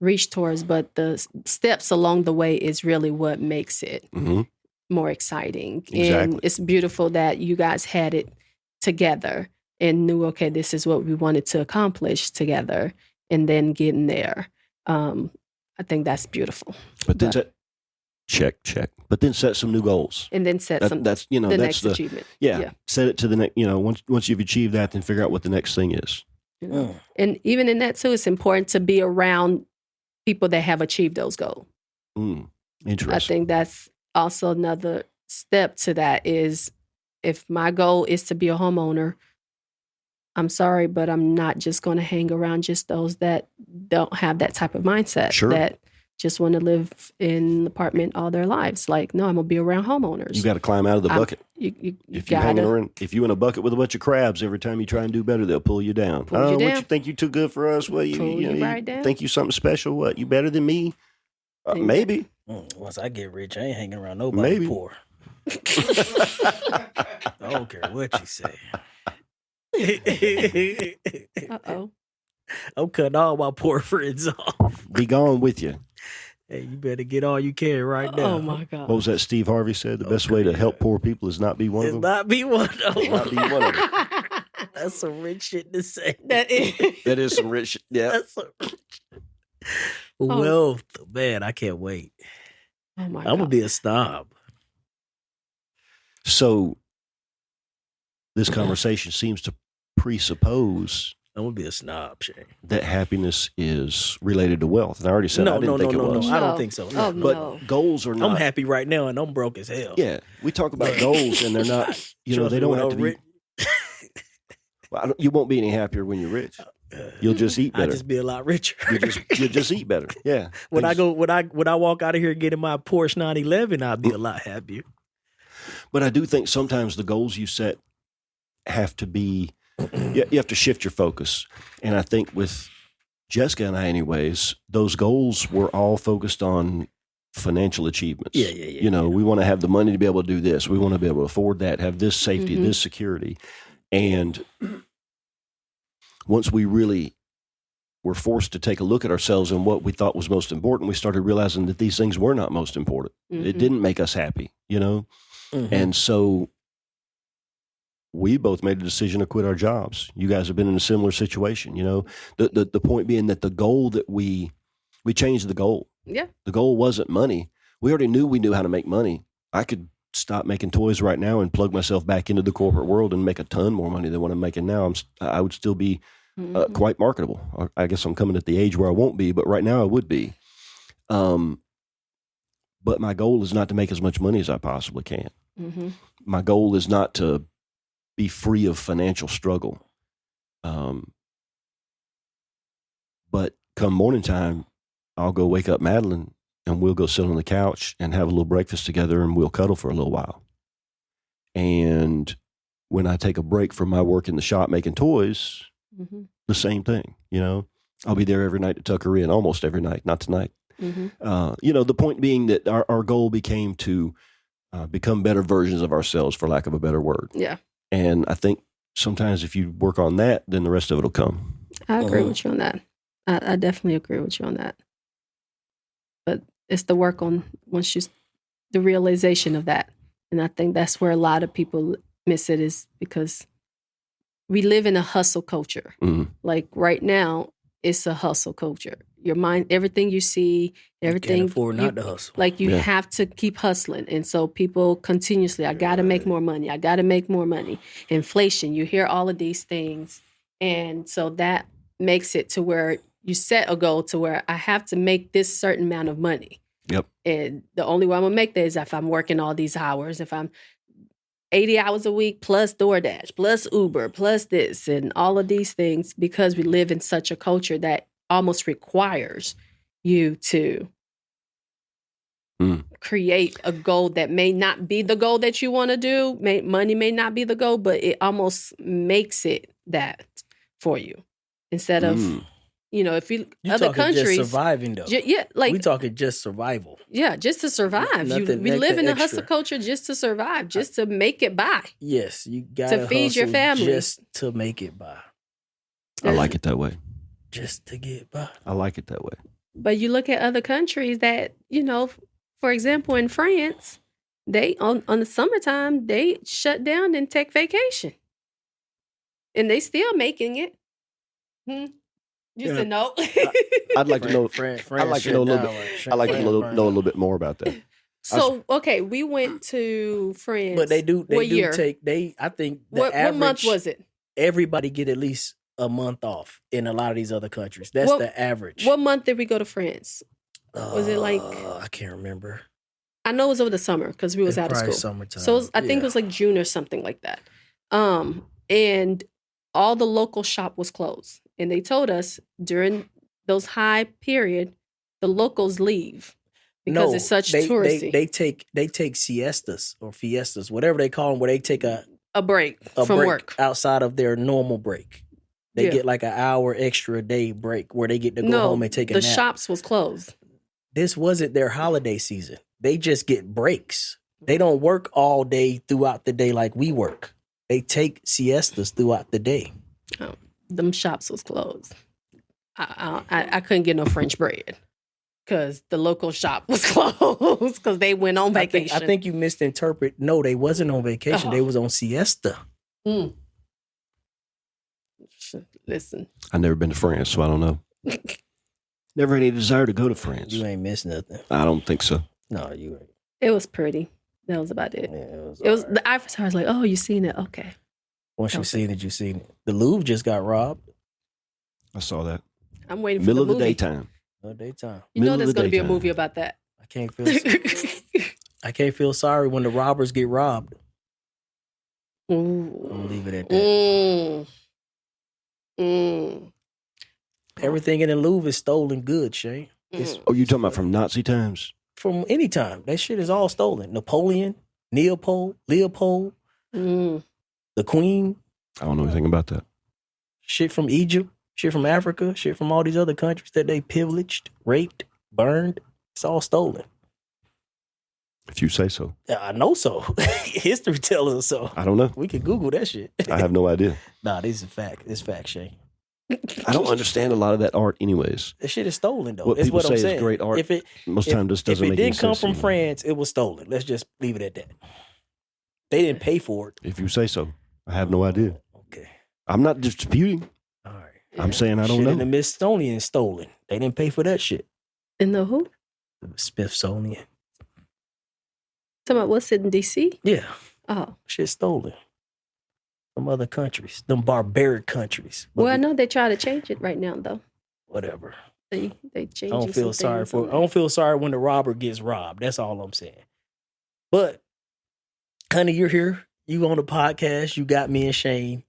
reach towards, but the steps along the way is really what makes it Mm-hmm. more exciting. Exactly. And it's beautiful that you guys had it together and knew, okay, this is what we wanted to accomplish together, and then getting there. I think that's beautiful. But then But- check. But then set some new goals. And then set some That's the that's next the achievement. yeah. Set it to the next. Once you've achieved that, then figure out what the next thing is. You know? And even in that too, it's important to be around people that have achieved those goals. Interesting. I think that's also another step to that is if my goal is to be a homeowner, I'm sorry, but I'm not just going to hang around just those that don't have that type of mindset. Sure. That just want to live in an apartment all their lives. Like, no, I'm gonna be around homeowners. You got to climb out of the bucket. You If you're hanging around, if you in a bucket with a bunch of crabs, every time you try and do better, they'll pull you down. What you think you too good for us? Well, you right down. think you something special? What, you better than me? Maybe. Once I get rich, I ain't hanging around nobody poor. I don't care what you say. Uh-oh. I'm cutting all my poor friends off. Be gone with you. Hey, you better get all you can right now. Oh my God. What was that Steve Harvey said? The best way to help poor people is not be one of them. Not be one of them. Not be one of them. That's some rich shit to say. That is some rich shit. Yeah. That's some rich. Well, man, I can't wait. Oh my God. I'm gonna be a snob. So this conversation seems to presuppose I'm gonna be a snob, Shay. that happiness is related to wealth. And I already said I didn't think it was. I don't think so. Oh, But no. goals are not. I'm happy right now, and I'm broke as hell. Yeah, we talk about goals, and they're not. They don't have to be. Well, you won't be any happier when you're rich. You'll just eat better. I'll just be a lot richer. You'll just eat better. Yeah. When I walk out of here getting my Porsche 911, I'll be a lot happier. But I do think sometimes the goals you set have to be. You have to shift your focus, and I think with Jessica and I, anyways, those goals were all focused on financial achievements. Yeah. We want to have the money to be able to do this. We want to be able to afford that, have this safety, this security. And once we really were forced to take a look at ourselves and what we thought was most important, we started realizing that these things were not most important. It didn't make us happy, And so we both made a decision to quit our jobs. You guys have been in a similar situation, The point being that the goal that we changed the goal. Yeah. The goal wasn't money. We already knew how to make money. I could stop making toys right now and plug myself back into the corporate world and make a ton more money than what I'm making now. I would still be quite marketable. I guess I'm coming at the age where I won't be, but right now I would be. But my goal is not to make as much money as I possibly can. Mm-hmm. My goal is not to be free of financial struggle. But come morning time, I'll go wake up Madeline and we'll go sit on the couch and have a little breakfast together and we'll cuddle for a little while. And when I take a break from my work in the shop making toys, the same thing, I'll be there every night to tuck her in, almost every night, not tonight. The point being that our goal became to become better versions of ourselves, for lack of a better word. Yeah. And I think sometimes if you work on that, then the rest of it will come. I agree with you on that. I definitely agree with you on that. But it's the work on the realization of that. And I think that's where a lot of people miss it, is because we live in a hustle culture. Like right now, it's a hustle culture. Your mind, everything you see, everything. You can't afford not to hustle. Like you have to keep hustling. And so people continuously, I got to make more money. I got to make more money. Inflation, you hear all of these things. And so that makes it to where you set a goal to where I have to make this certain amount of money. Yep. And the only way I'm going to make that is if I'm working all these hours, if I'm 80 hours a week plus DoorDash, plus Uber, plus this and all of these things, because we live in such a culture that almost requires you to create a goal that may not be the goal that you want to do. Money may not be the goal, but it almost makes it that for you. Instead of, if you other countries just surviving though. Like we talking just survival. Yeah, just to survive. We live in a hustle culture just to survive, just to make it by. Yes, you got to feed your family, just to make it by. I like it that way. Just to get by. I like it that way. But you look at other countries that, for example, in France, they on the summertime, they shut down and take vacation. And they still making it. You said no. I'd like to know. I'd like to know a little bit. I'd like to know a little bit more about that. So we went to France. But they do year? take. I think what month was it? Everybody get at least a month off in a lot of these other countries. That's the average. What month did we go to France? Was it like? I can't remember. I know it was over the summer because we was out of school. Summertime. So I think it was like June or something like that. And all the local shop was closed. And they told us during those high period, the locals leave because it's such touristy. They take siestas or fiestas, whatever they call them, where they take a break from break work outside of their normal break. They get like an hour extra a day break where they get to go home and take a nap. The shops was closed. This wasn't their holiday season. They just get breaks. They don't work all day throughout the day like we work. They take siestas throughout the day. Oh, them shops was closed. I couldn't get no French bread because the local shop was closed because they went on vacation. I think you misinterpret. No, they wasn't on vacation. They was on siesta. Listen. I've never been to France, so I don't know. Never had any desire to go to France. You ain't missed nothing. I don't think so. No, you ain't. It was pretty. That was about it. Yeah, it was the Eiffel Tower was like, oh, you seen it? Okay. Once you seen it, you seen it. The Louvre just got robbed. I saw that. I'm waiting for middle the of the daytime. No daytime. You know there's going to be a movie about that. I can't feel sorry when the robbers get robbed. Ooh. I'm gonna leave it at that. Everything in the Louvre is stolen goods, Shay. Oh, you talking about from Nazi times? From any time. That shit is all stolen. Napoleon, Leopold, the Queen. I don't know anything about that. Shit from Egypt, shit from Africa, shit from all these other countries that they pillaged, raped, burned. It's all stolen. If you say so. I know so. History tells us so. I don't know. We can Google that shit. I have no idea. Nah, this is a fact. It's fact, Shay. I don't understand a lot of that art anyways. That shit is stolen, though. What It's people what I'm say saying. is great art. Most time just doesn't make any sense. If it didn't come from France, it was stolen. Let's just leave it at that. They didn't pay for it. If you say so. I have no idea. Okay. I'm not disputing. All right. I'm saying I don't shit know. in the Smithsonian stolen. They didn't pay for that shit. In the who? The Smithsonian. Talking about what's in D.C.? Yeah. Oh. Shit stolen. From other countries. Them barbaric countries. Well, I know they try to change it right now, though. Whatever. They change it. I don't feel sorry when the robber gets robbed. That's all I'm saying. But, honey, you're here. You on the podcast. You got me and Shane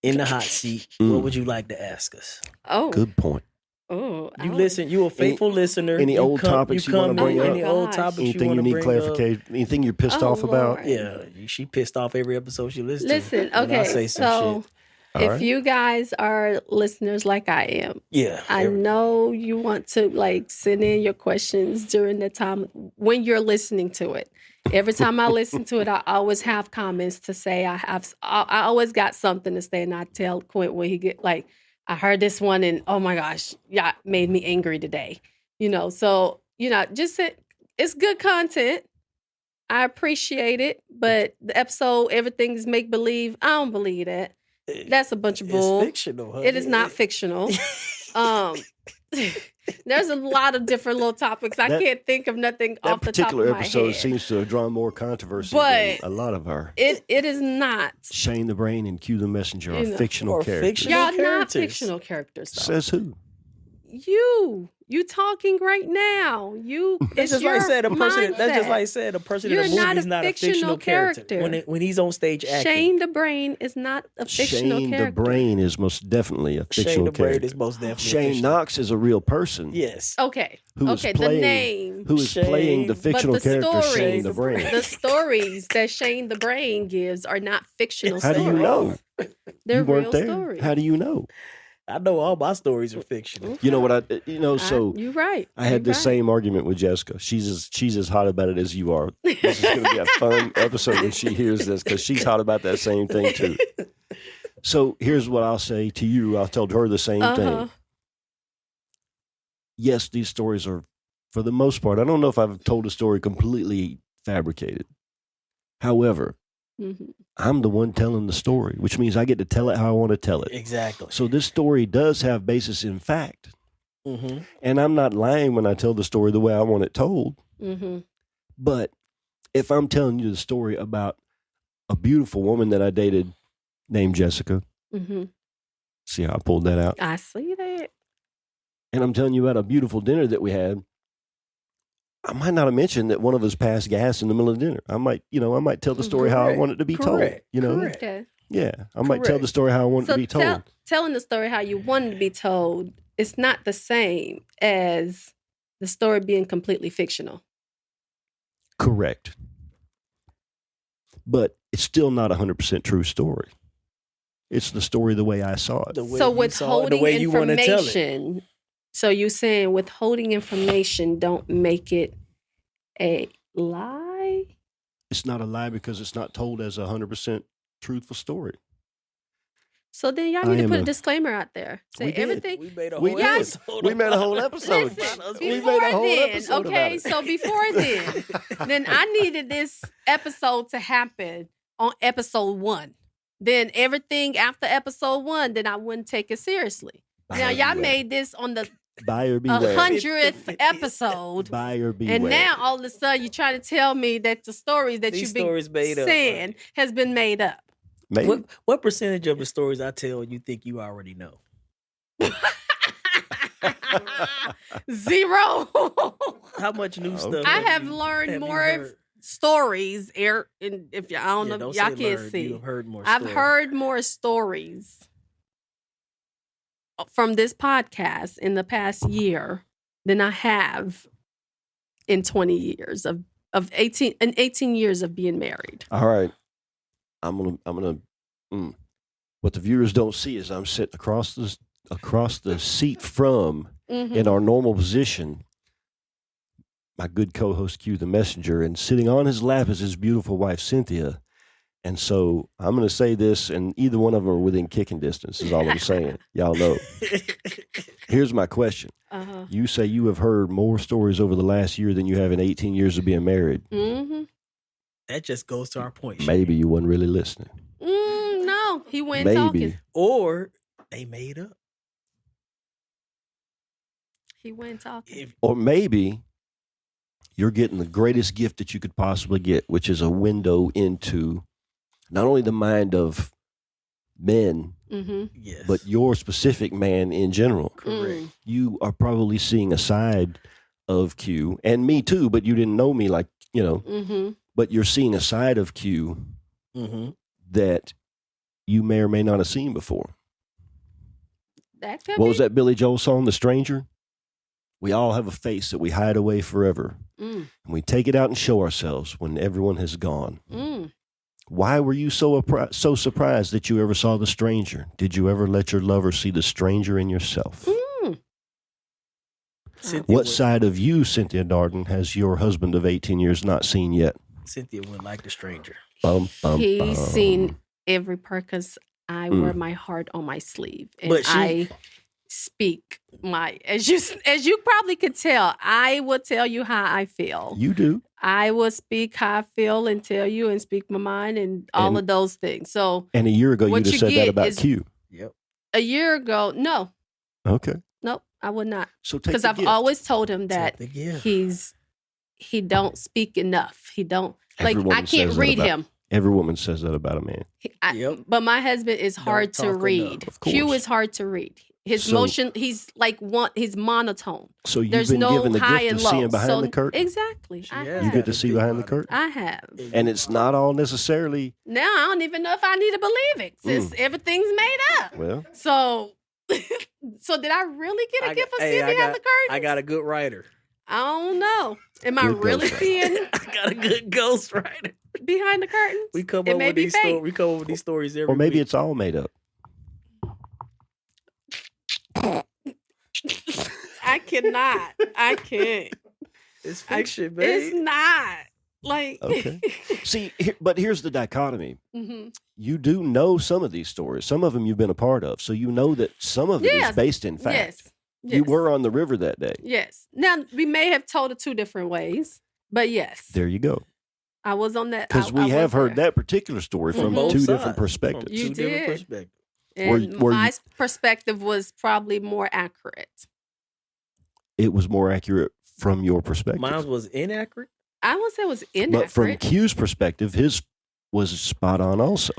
in the hot seat. What would you like to ask us? Oh. Good point. Oh, you listen. You a faithful listener. Any old topics you want to bring up? Any old topics anything you need bring clarification? Up? Anything you're pissed off about? Yeah, she pissed off every episode she listens to. Listen, okay. I say some shit. If you guys are listeners like I am, I know you want to like send in your questions during the time when you're listening to it. Every time I listen to it, I always have comments to say. I always got something to say, and I tell Quint when he get like, I heard this one, and oh my gosh, yeah, it made me angry today. So just it's good content. I appreciate it, but the episode, everything's make believe. I don't believe that. That's a bunch of bull. It's fictional. Honey. It is not fictional. There's a lot of different little topics. I can't think of nothing off the top of my head. That particular episode seems to have drawn more controversy than a lot of our. It is not. Shane the Brain and Q the Messenger are fictional characters. Y'all not fictional characters, though. Says who? You talking right now. That's just like saying a person. That's just like saying a person in a movie is not a fictional character. When he's on stage acting. Shane the Brain is not a fictional character. Shane the Brain is most definitely a fictional character. Shane the Brain is most definitely Shane Knox is a real person. Yes. Okay. The name. Who is playing the fictional character Shane the Brain. The stories that Shane the Brain gives are not fictional stories. How do you know? They're you weren't real there. stories. How do you know? I know all my stories are fictional. You know what so you're right. I had the same argument with Jessica. She's as hot about it as you are. This is going to be a fun episode when she hears this because she's hot about that same thing too. So here's what I'll say to you. I told her the same thing. Yes, these stories are, for the most part, I don't know if I've told a story completely fabricated. However, I'm the one telling the story, which means I get to tell it how I want to tell it. Exactly. So this story does have basis in fact. And I'm not lying when I tell the story the way I want it told. But if I'm telling you the story about a beautiful woman that I dated named Jessica, see how I pulled that out? I see that. And I'm telling you about a beautiful dinner that we had, I might not have mentioned that one of us passed gas in the middle of dinner. I might tell the story how I want it to be told. Correct. Okay. Yeah, I might tell the story how I want it to be told. Telling the story how you want it to be told is not the same as the story being completely fictional. Correct. But it's still not a 100% true story. It's the story the way I saw it. The way So you saw it, withholding the way you want to tell it. information. So you're saying withholding information don't make it a lie? It's not a lie because it's not told as a 100% truthful story. So then y'all need to put a disclaimer out there. Say We did. everything. We made a We whole did. episode. We made a whole episode. Listen, We before made a whole then, episode okay, about it. so before then I needed this episode to happen on episode 1. Then everything after episode 1, then I wouldn't take it seriously. Now y'all made this on the Buyer beware. 100th episode, Buyer beware. and now all of a sudden you're trying to tell me that the stories that These you've been stories made up, saying right? has been made up. Maybe. What percentage of the stories I tell you think you already know? 0. How much new stuff? Okay. I have you learned more heard? stories. And if I don't know, don't y'all say can't learned. see. You've heard more. I've stories. heard more stories from this podcast in the past year than I have in 20 years of 18 years of being married. All right. I'm gonna. What the viewers don't see is I'm sitting across the seat from Mhm. in our normal position. My good co-host Q, the messenger, and sitting on his lap is his beautiful wife Cinthia. And so I'm going to say this, and either one of them are within kicking distance. Is all I'm saying. Y'all know. Here's my question. Uh-huh. You say you have heard more stories over the last year than you have in 18 years of being married. Mm-hmm. That just goes to our point. Shay. Maybe you wasn't really listening. No, he went Maybe. talking. Or they made up. He went talking. If, Or maybe you're getting the greatest gift that you could possibly get, which is a window into not only the mind of men, Mm-hmm. yes, but your specific man in general. correct. You are probably seeing a side of Q, and me too, but you didn't know me like, Mm-hmm. but you're seeing a side of Q Mm-hmm. that you may or may not have seen before. That could What be. was that Billy Joel song, The Stranger? We all have a face that we hide away forever, Mm. and we take it out and show ourselves when everyone has gone. Mm. Why were you so surprised that you ever saw the stranger? Did you ever let your lover see the stranger in yourself? Mm. Cynthia What side of you, Cinthia Darden, has your husband of 18 years not seen yet? Cynthia would like the stranger. Bum, bum, He's bum. seen every part because I Mm. wear my heart on my sleeve, and But she- I speak my as you probably could tell. I will tell you how I feel. You do. I will speak how I feel and tell you and speak my mind and all And- of those things. So And a year ago, What you'd have you said that get about is- Q. Yep. a year ago, no, Okay. I would not, So take because the I've gift. always told him that Take the gift. he don't speak enough. He don't like. Every woman I can't says that read about- him. Every woman says that about a man. Yep. But my husband is Don't hard to talk read. enough. Of Q course. is hard to read. His So- motion, he's like he's monotone. So you've There's been no given the high gift and of low. seeing behind So- the curtain. Exactly. She I has You have. get to see behind the curtain. I have. And it's not all necessarily, Now I don't even know if I need to believe it since everything's made up. well, So, so did I really get a I gift got- of hey, seeing I behind got- the curtain? I got a good writer. I don't know. Am I Good really ghostwriter. seeing I got a good ghostwriter. behind the curtains? We come It up may with be these fake. stories. We come up with these stories every or maybe week. it's all made up. I cannot. I can't. It's fiction, It's babe. not. Like Okay. See, but here's the dichotomy. hmm You do know some of these stories. Some of them you've been a part of. So you know that some of it is Yes. based in fact. Yes. You were on the river that day. Yes. Now we may have told it 2 different ways, but yes, There you go. I was on that. Because I we was have heard there. that particular story from Mhm. two Both different sides. perspectives. From You two different did. perspectives. And were my you- perspective was probably more accurate. It was more accurate from your perspective. Mine was inaccurate. I would say it was inaccurate. But from Q's perspective, his was spot on also.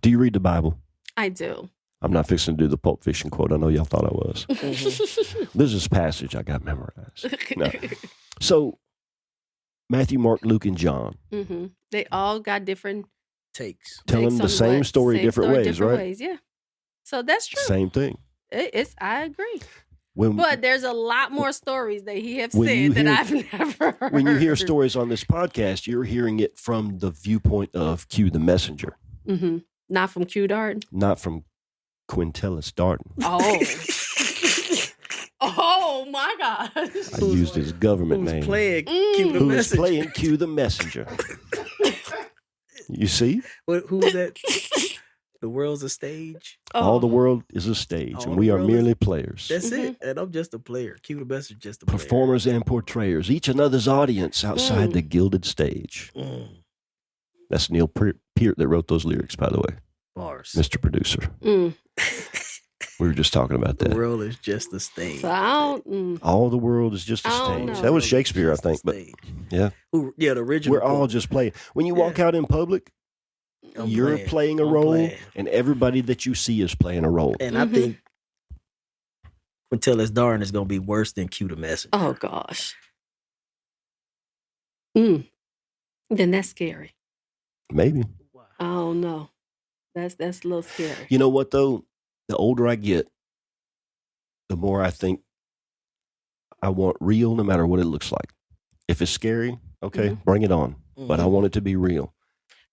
Do you read the Bible? I do. I'm not fixing to do the Pulp Fiction quote. I know y'all thought I was. Mhm. There's this passage I got memorized. No. So, Matthew, Mark, Luke, and John. hmm They all got different takes. telling Takes the on same what? story Same different story, ways, different right? ways, yeah. So that's true. Same thing. I agree. When But there's a lot more stories that he have When you said that hear- I've never heard. when you hear stories on this podcast, you're hearing it from the viewpoint of Q the messenger, Mm-hmm. Not from Q Darden. not from Quintelis Darden. Oh. Oh my gosh. I used his government Who's name. playing Mm. Q the Who is messenger? playing Q the messenger? You see, Who was that? The world's a stage. all the world is a stage, All and the we are world is- merely players, That's Mhm. it. And I'm just a player. Q the messenger, just a player. performers and portrayers, each another's audience outside the gilded stage. Mm. That's Neil Peart that wrote those lyrics, by the way, Bars. Mr. Producer. Mm. We were just talking about The that. world is just a stage. So I don't. All the world is just a I don't stage. know. That was Shakespeare, I Just a think, but stage. yeah. Yeah, the original. we're all quote. just playing. When you walk out in public, I'm you're playing a I'm role, playing. and everybody that you see is playing a role. And Mhm. I think Quintelis Darden is going to be worse than Q the messenger. Oh gosh. Then that's scary. Maybe. I don't know. That's a little scary. You know what, though? The older I get, the more I think I want real no matter what it looks like. If it's scary, okay, Mhm. bring it on. But I Mhm. want it to be real.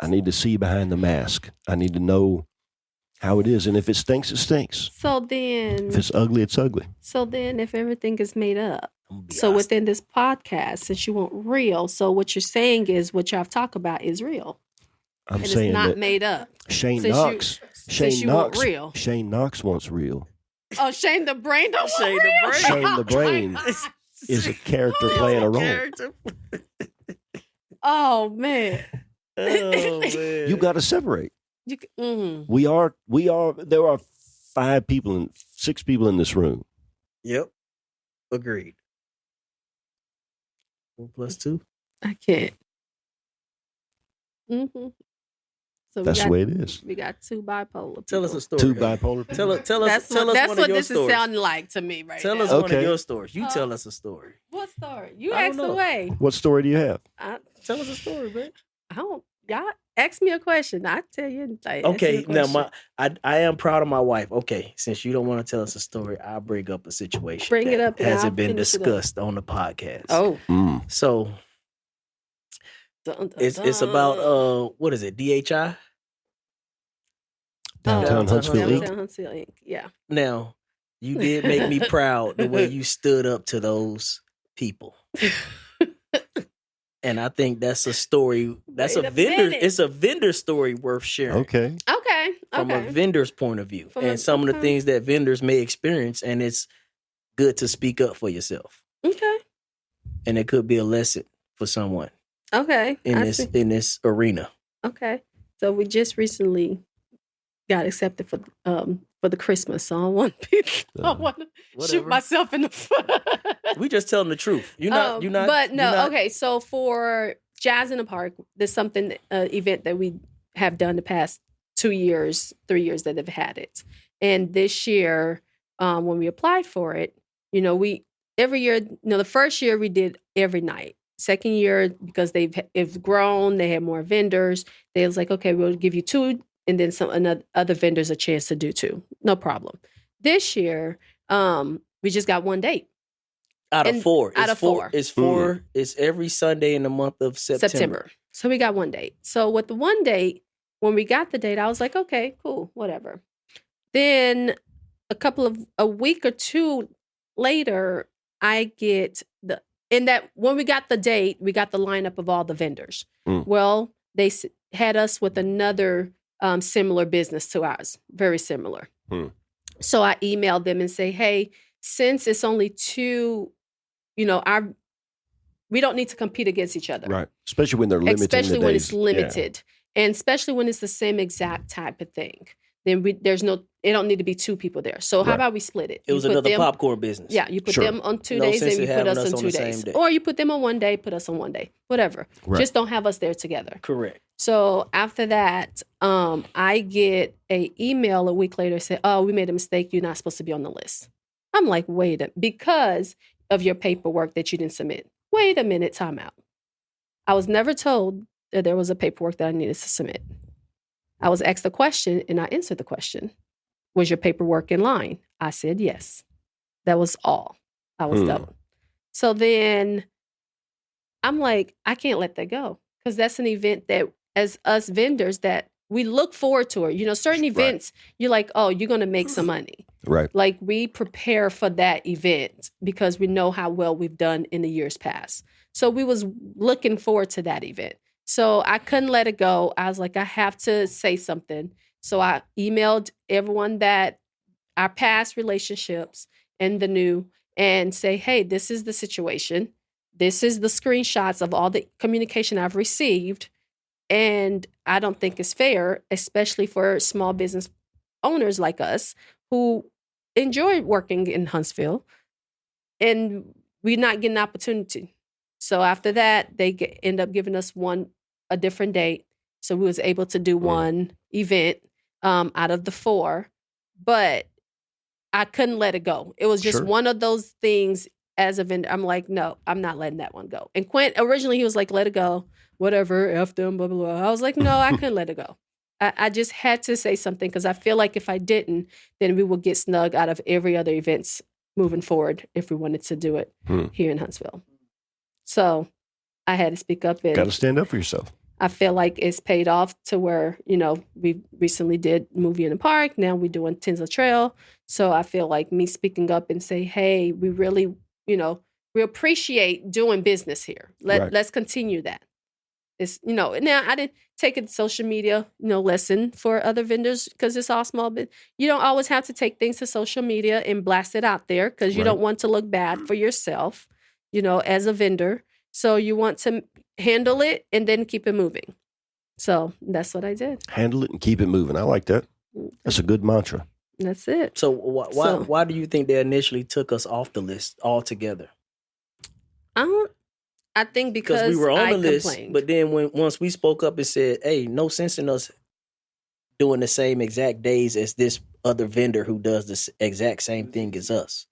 I need to see behind the mask. I need to know how it is. And if it stinks, it stinks. So then, If it's ugly, it's ugly. if everything is made up, I'm gonna be so honest. within this podcast, since you want real, so what you're saying is what y'all talk about is real, I'm and saying it's not that made up. Shane Since Knox, since you want real. Shane Knox wants real. Oh, Shane the Brain don't want Shane the real? Brain. Shane the Brain is a character playing a role. Character. Oh man. Oh man. You got to separate. Mm. We are. There are 6 people in this room. Yep. Agreed. 1 + 2. I can't. Mm-hmm. So That's the way it is. We got 2 bipolar. Tell us people. a story. 2 Hub. bipolar people. Tell us. That's Tell us what one of your this is stories. sounding like to me right Tell now. us one Okay. of your stories. You Oh. tell us a story. What story? You I don't asked know. away. What story do you have? Tell us a story, man. I don't. Y'all ask me a question. I tell you. Like, ask me Okay, a now question. I am proud of my wife. Okay, since you don't want to tell us a story, I'll bring up a situation. Bring it that up and I'll hasn't been finish it up. discussed on the podcast. Oh, So dun, dun, it's dun. about what is it? DHI? Downtown Huntsville Inc. Downtown Huntsville Inc. Yeah. Now, you did make me proud the way you stood up to those people. And I think that's a story. That's Wait a a vendor. minute. It's a vendor story worth sharing. Okay. Okay. From a Okay. vendor's point of view, From a- and some of the okay. things that vendors may experience, and it's good to speak up for yourself, Okay. and it could be a lesson for someone Okay. in I this see. in this arena. Okay. So we just recently got accepted for the Christmas. So I want I want to shoot Whatever. myself in the foot. We just telling the truth. You're not. But no. you're not- Okay. So for Jazz in the Park, there's something event that we have done the past 2 years, 3 years that have had it, and this year when we applied for it, we every year. The first year we did every night. Second year, because they've grown, they had more vendors. They was like, okay, we'll give you 2, and then other vendors a chance to do 2. No problem. This year, we just got 1 date. out of and- 4. out of 4. It's 4. It's every Sunday in the month of September. So we got 1 date. So with the 1 date, when we got the date, I was like, okay, cool, whatever. Then a week or 2 later, I get when we got the date, we got the lineup of all the vendors. Mm. Well, they had us with another similar business to ours, very similar. Mm. So I emailed them and say, hey, since it's only 2, we don't need to compete against each other. Right. Especially when they're limiting Especially the when days. it's limited. And especially when it's the same exact type of thing. Then it don't need to be 2 people there. So how Right. about we split it? It was You put another them- popcorn business. Yeah, you put Sure. them on 2 No days sense and in you put having us us on on 2 the same days. day. Or you put them on 1 day, put us on 1 day. Whatever. Right. Just don't have us there together. Correct. So after that, I get a email a week later say, oh, we made a mistake. You're not supposed to be on the list. I'm like, because of your paperwork that you didn't submit. Wait a minute, time out. I was never told that there was a paperwork that I needed to submit. I was asked a question and I answered the question. Was your paperwork in line? I said yes. That was all. I was done. So then I'm like, I can't let that go because that's an event that as us vendors that we look forward to it. You know, certain events, you're like, oh, you're going to make some money. Right. Like we prepare for that event because we know how well we've done in the years past. So we was looking forward to that event. So I couldn't let it go. I was like, I have to say something. So I emailed everyone that our past relationships and the new and say, hey, this is the situation. This is the screenshots of all the communication I've received. And I don't think it's fair, especially for small business owners like us who enjoy working in Huntsville and we're not getting opportunity. So after that, they end up giving us a different date. So we was able to do one event out of the 4, but I couldn't let it go. It was just one of those things as a vendor. I'm like, no, I'm not letting that one go. And Quint, originally he was like, let it go, whatever, F them, blah, blah, blah. I was like, no, I couldn't let it go. I just had to say something because I feel like if I didn't, then we would get snug out of every other events moving forward if we wanted to do it here in Huntsville. So I had to speak up. Got to stand up for yourself. I feel like it's paid off to where, you know, we recently did Movie in the Park. Now we're doing Tinsel Trail. So I feel like me speaking up and say, hey, we really, you know, we appreciate doing business here. Let's continue that. It's, you know, now I didn't take a social media, you know, lesson for other vendors because it's all small, but you don't always have to take things to social media and blast it out there because you don't want to look bad for yourself, you know, as a vendor. So you want to handle it and then keep it moving. So that's what I did. Handle it and keep it moving. I like that. That's a good mantra. That's it. So why do you think they initially took us off the list altogether? I think because we were on the list, complained. but then once we spoke up and said, hey, no sense in us doing the same exact days as this other vendor who does the exact same thing as us.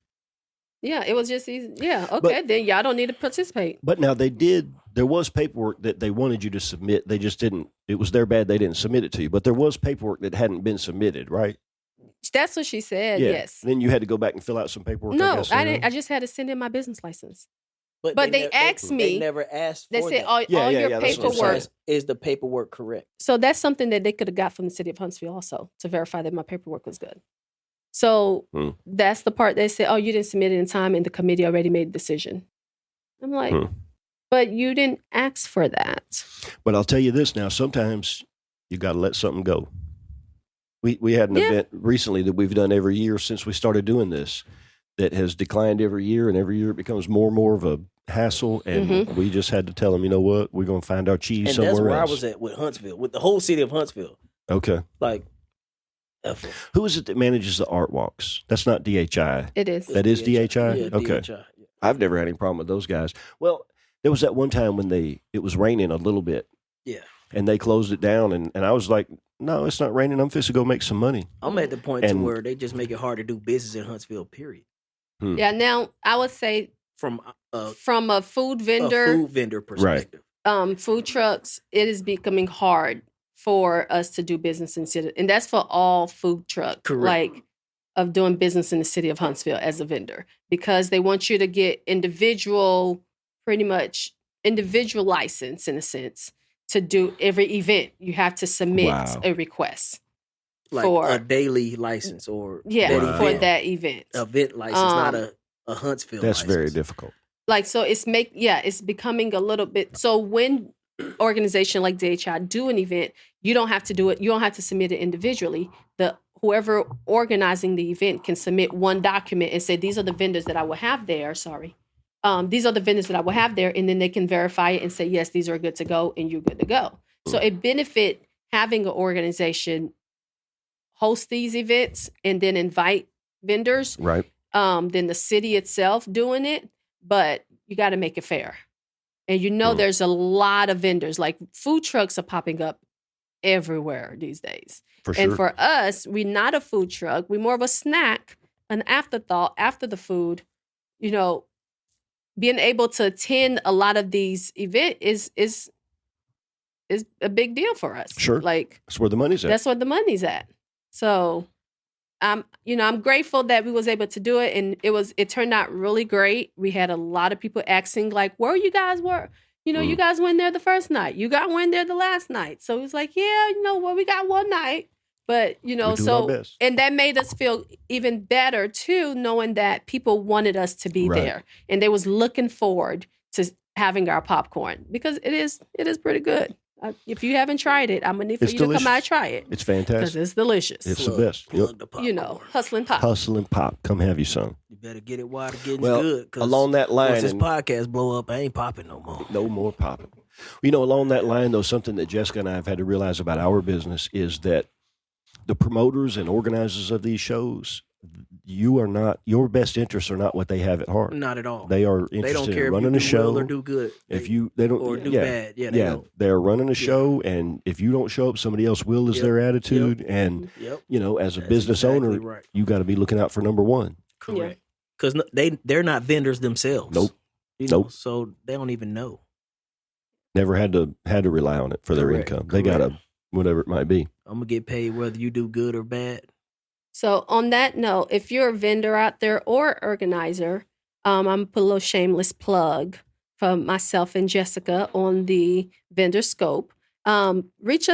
Yeah, it was just easy. Yeah, okay, then y'all don't need to participate. But now there was paperwork that they wanted you to submit. They just didn't, it was their bad they didn't submit it to you. But there was paperwork that hadn't been submitted, right? That's what she said, yes. Then you had to go back and fill out some paperwork. No, I didn't. I just had to send in my business license. But they asked me. They never asked for They said, that. all your paperwork. Is the paperwork correct? So that's something that they could have got from the city of Huntsville also to verify that my paperwork was good. So that's the part they said, oh, you didn't submit it in time and the committee already made a decision. I'm like, but you didn't ask for that. But I'll tell you this now, sometimes you got to let something go. We had an event recently that we've done every year since we started doing this that has declined every year, and every year it becomes more and more of a hassle, and we just had to tell them, you know what, we're going to find our cheese and somewhere else. And that's where I was at with Huntsville, with the whole city of Huntsville. Okay. Like, who is it that manages the art walks? That's not DHI. It is. That is DHI? Yeah, okay. DHI. Yeah. I've never had any problem with those guys. Well, there was that one time when it was raining a little bit. Yeah. And they closed it down, and I was like, no, it's not raining. I'm fixing to go make some money. I'm at the point to where they just make it hard to do business in Huntsville, period. Yeah, now I would say from a food vendor perspective. Food trucks, it is becoming hard for us to do business in city, and that's for all food truck, like of doing business in the city of Huntsville as a vendor, because they want you to get pretty much individual license in a sense to do every event. You have to submit a request. Like for a daily license or for that event. Event license, not a Huntsville that's license. Very difficult. Like, so it's becoming a little bit, so when organization like DHI do an event, you don't have to do it, you don't have to submit it individually. Whoever organizing the event can submit one document and say, these are the vendors that I will have there, these are the vendors that I will have there, and then they can verify it and say, yes, these are good to go, and you're good to go. So it benefit having an organization host these events and then invite vendors, right? Then the city itself doing it, but you got to make it fair. And there's a lot of vendors, like food trucks are popping up everywhere these days. For sure. And for us, we're not a food truck. We're more of a snack, an afterthought after the food. Being able to attend a lot of these events is is a big deal for us. Sure. Like That's where the money's at. that's where the money's at. So I'm grateful that we was able to do it, and it turned out really great. We had a lot of people asking like, where you guys were. You guys went there the first night. You got went there the last night. So it was like, yeah, we got one night. But, We're doing our best. and that made us feel even better too, knowing that people wanted us to be Right. there. And they was looking forward to having our popcorn because it is pretty good. If you haven't tried it, I'm going to need for It's you to delicious. come out and try it It's because fantastic. it's delicious. It's the best. Plug the popcorn. Hustle and pop. Hustle and pop. Come have you some. You better get it while the getting's Well, good. 'Cause along that line, once this and- podcast blow up, I ain't popping no more. No more popping. Along that line, though, something that Jessica and I have had to realize about our business is that the promoters and organizers of these shows, your best interests are not what they have at heart. Not at all. They are They don't interested care in if running you a do show. well or do good. They don't or do yeah, bad. Yeah, they don't. they're running a show, and if you don't show up, somebody else will. Is Yep. their attitude, and Yep. as a That's business exactly owner, right. you got to be looking out for number one. Correct. Because they're not vendors themselves. Nope. Nope. So they don't even know. Never had to rely on it for their Correct, income. They got to whatever it might be. I'm gonna get paid whether you do good or bad. So on that note, if you're a vendor out there or organizer, I'm gonna put a little shameless plug for myself and Jessica on the vendor scope. Reach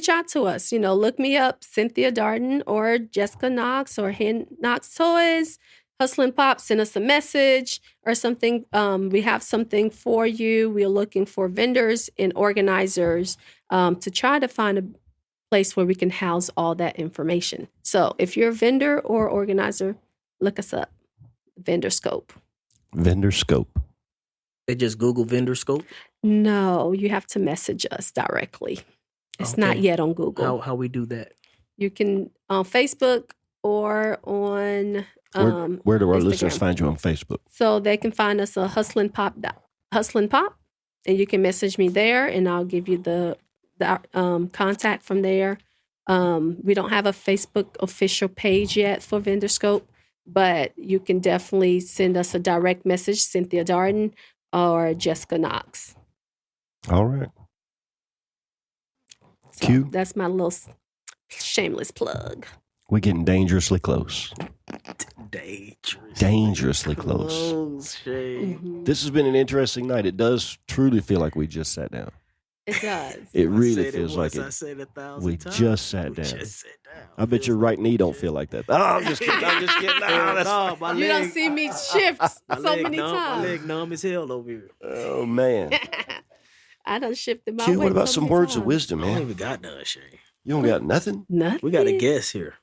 out to us. Look me up, Cinthia Darden or Jessica Knox or Hen Knox Toys. Hustle and Pop, send us a message or something. We have something for you. We're looking for vendors and organizers to try to find a place where we can house all that information. So if you're a vendor or organizer, look us up. Vendor Scope. Vendor scope. They just Google vendor scope. No, you have to message us directly. It's not Okay. yet on Google. How we do that? You can on Facebook or on Where do our Instagram. listeners find you on Facebook? So they can find us on Hustlin' Pop, and you can message me there, and I'll give you the contact from there. We don't have a Facebook official page yet for Vendor Scope, but you can definitely send us a direct message, Cinthia Darden or Jessica Knox. All right. So Q. that's my little shameless plug. We're getting dangerously close. Dangerously close. Shade. Mhm. This has been an interesting night. It does truly feel like we just sat down. It does. It I really said feels once, like I it. said 1,000 We times. just sat We down. just sat down. I bet your right knee don't feel like that. Oh, I'm just kidding. I'm just kidding. No, that's No, my You leg, don't see me shift my so leg many numb, My times. leg numb as hell over here. Oh man. I done shifted my Q, weight what about so some many words of times. wisdom, I don't man? even got none, Shay. You don't got nothing? Nothing. We got a guest here.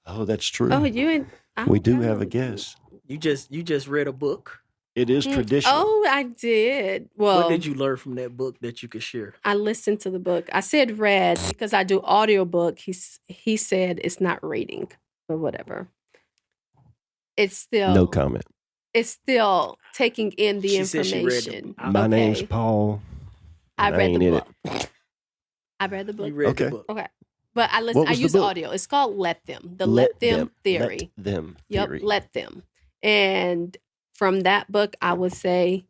Oh, that's true. Oh, you ain't. I We don't do got have a nothing. guest. You just read a book. It is traditional. Oh, I did. Well, What did you learn from that book that you could share? I listened to the book. I said read because I do audiobook. He said it's not reading, but whatever. It's still No comment. It's still taking in the She said she read the information. book. My Okay. name's Paul. I and read ain't the in book. I read the book. You read Okay. the book. Okay. But I listen. What I was the use book? audio. It's called Let Them. The Let Them Theory. Let them Yep, theory. Let Them. And from that book, I would say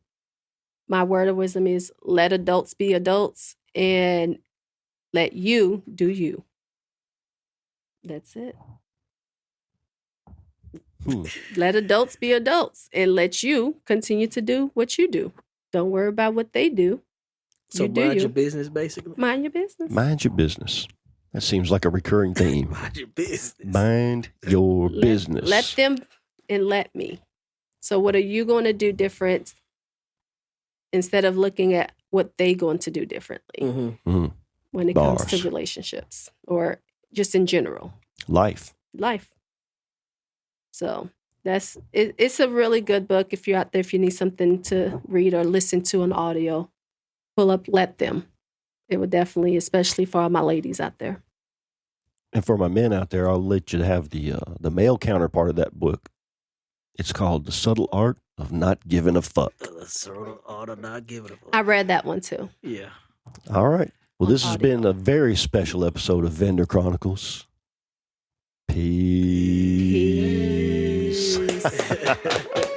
my word of wisdom is let adults be adults and let you do you. That's it. Hmm. Let adults be adults and let you continue to do what you do. Don't worry about what they do. So You do mind you. your business, basically. Mind your business. Mind your business. That seems like a recurring theme. Mind your business. Mind your Let- business. Let them and let me. So what are you going to do different instead of looking at what they going to do differently Mm-hmm. when it comes Bars. to relationships or just in general Life. life? So that's it, it's a really good book if you're out there, if you need something to read or listen to on audio, pull up Let Them. It would definitely, especially for all my ladies out there. And for my men out there, I'll let you have the male counterpart of that book. It's called The Subtle Art of Not Giving a Fuck. The sort of order not giving a fuck. I read that one too. Yeah. All right. Well, this has Audio. been a very special episode of Vendor Chronicles. Peace. Peace.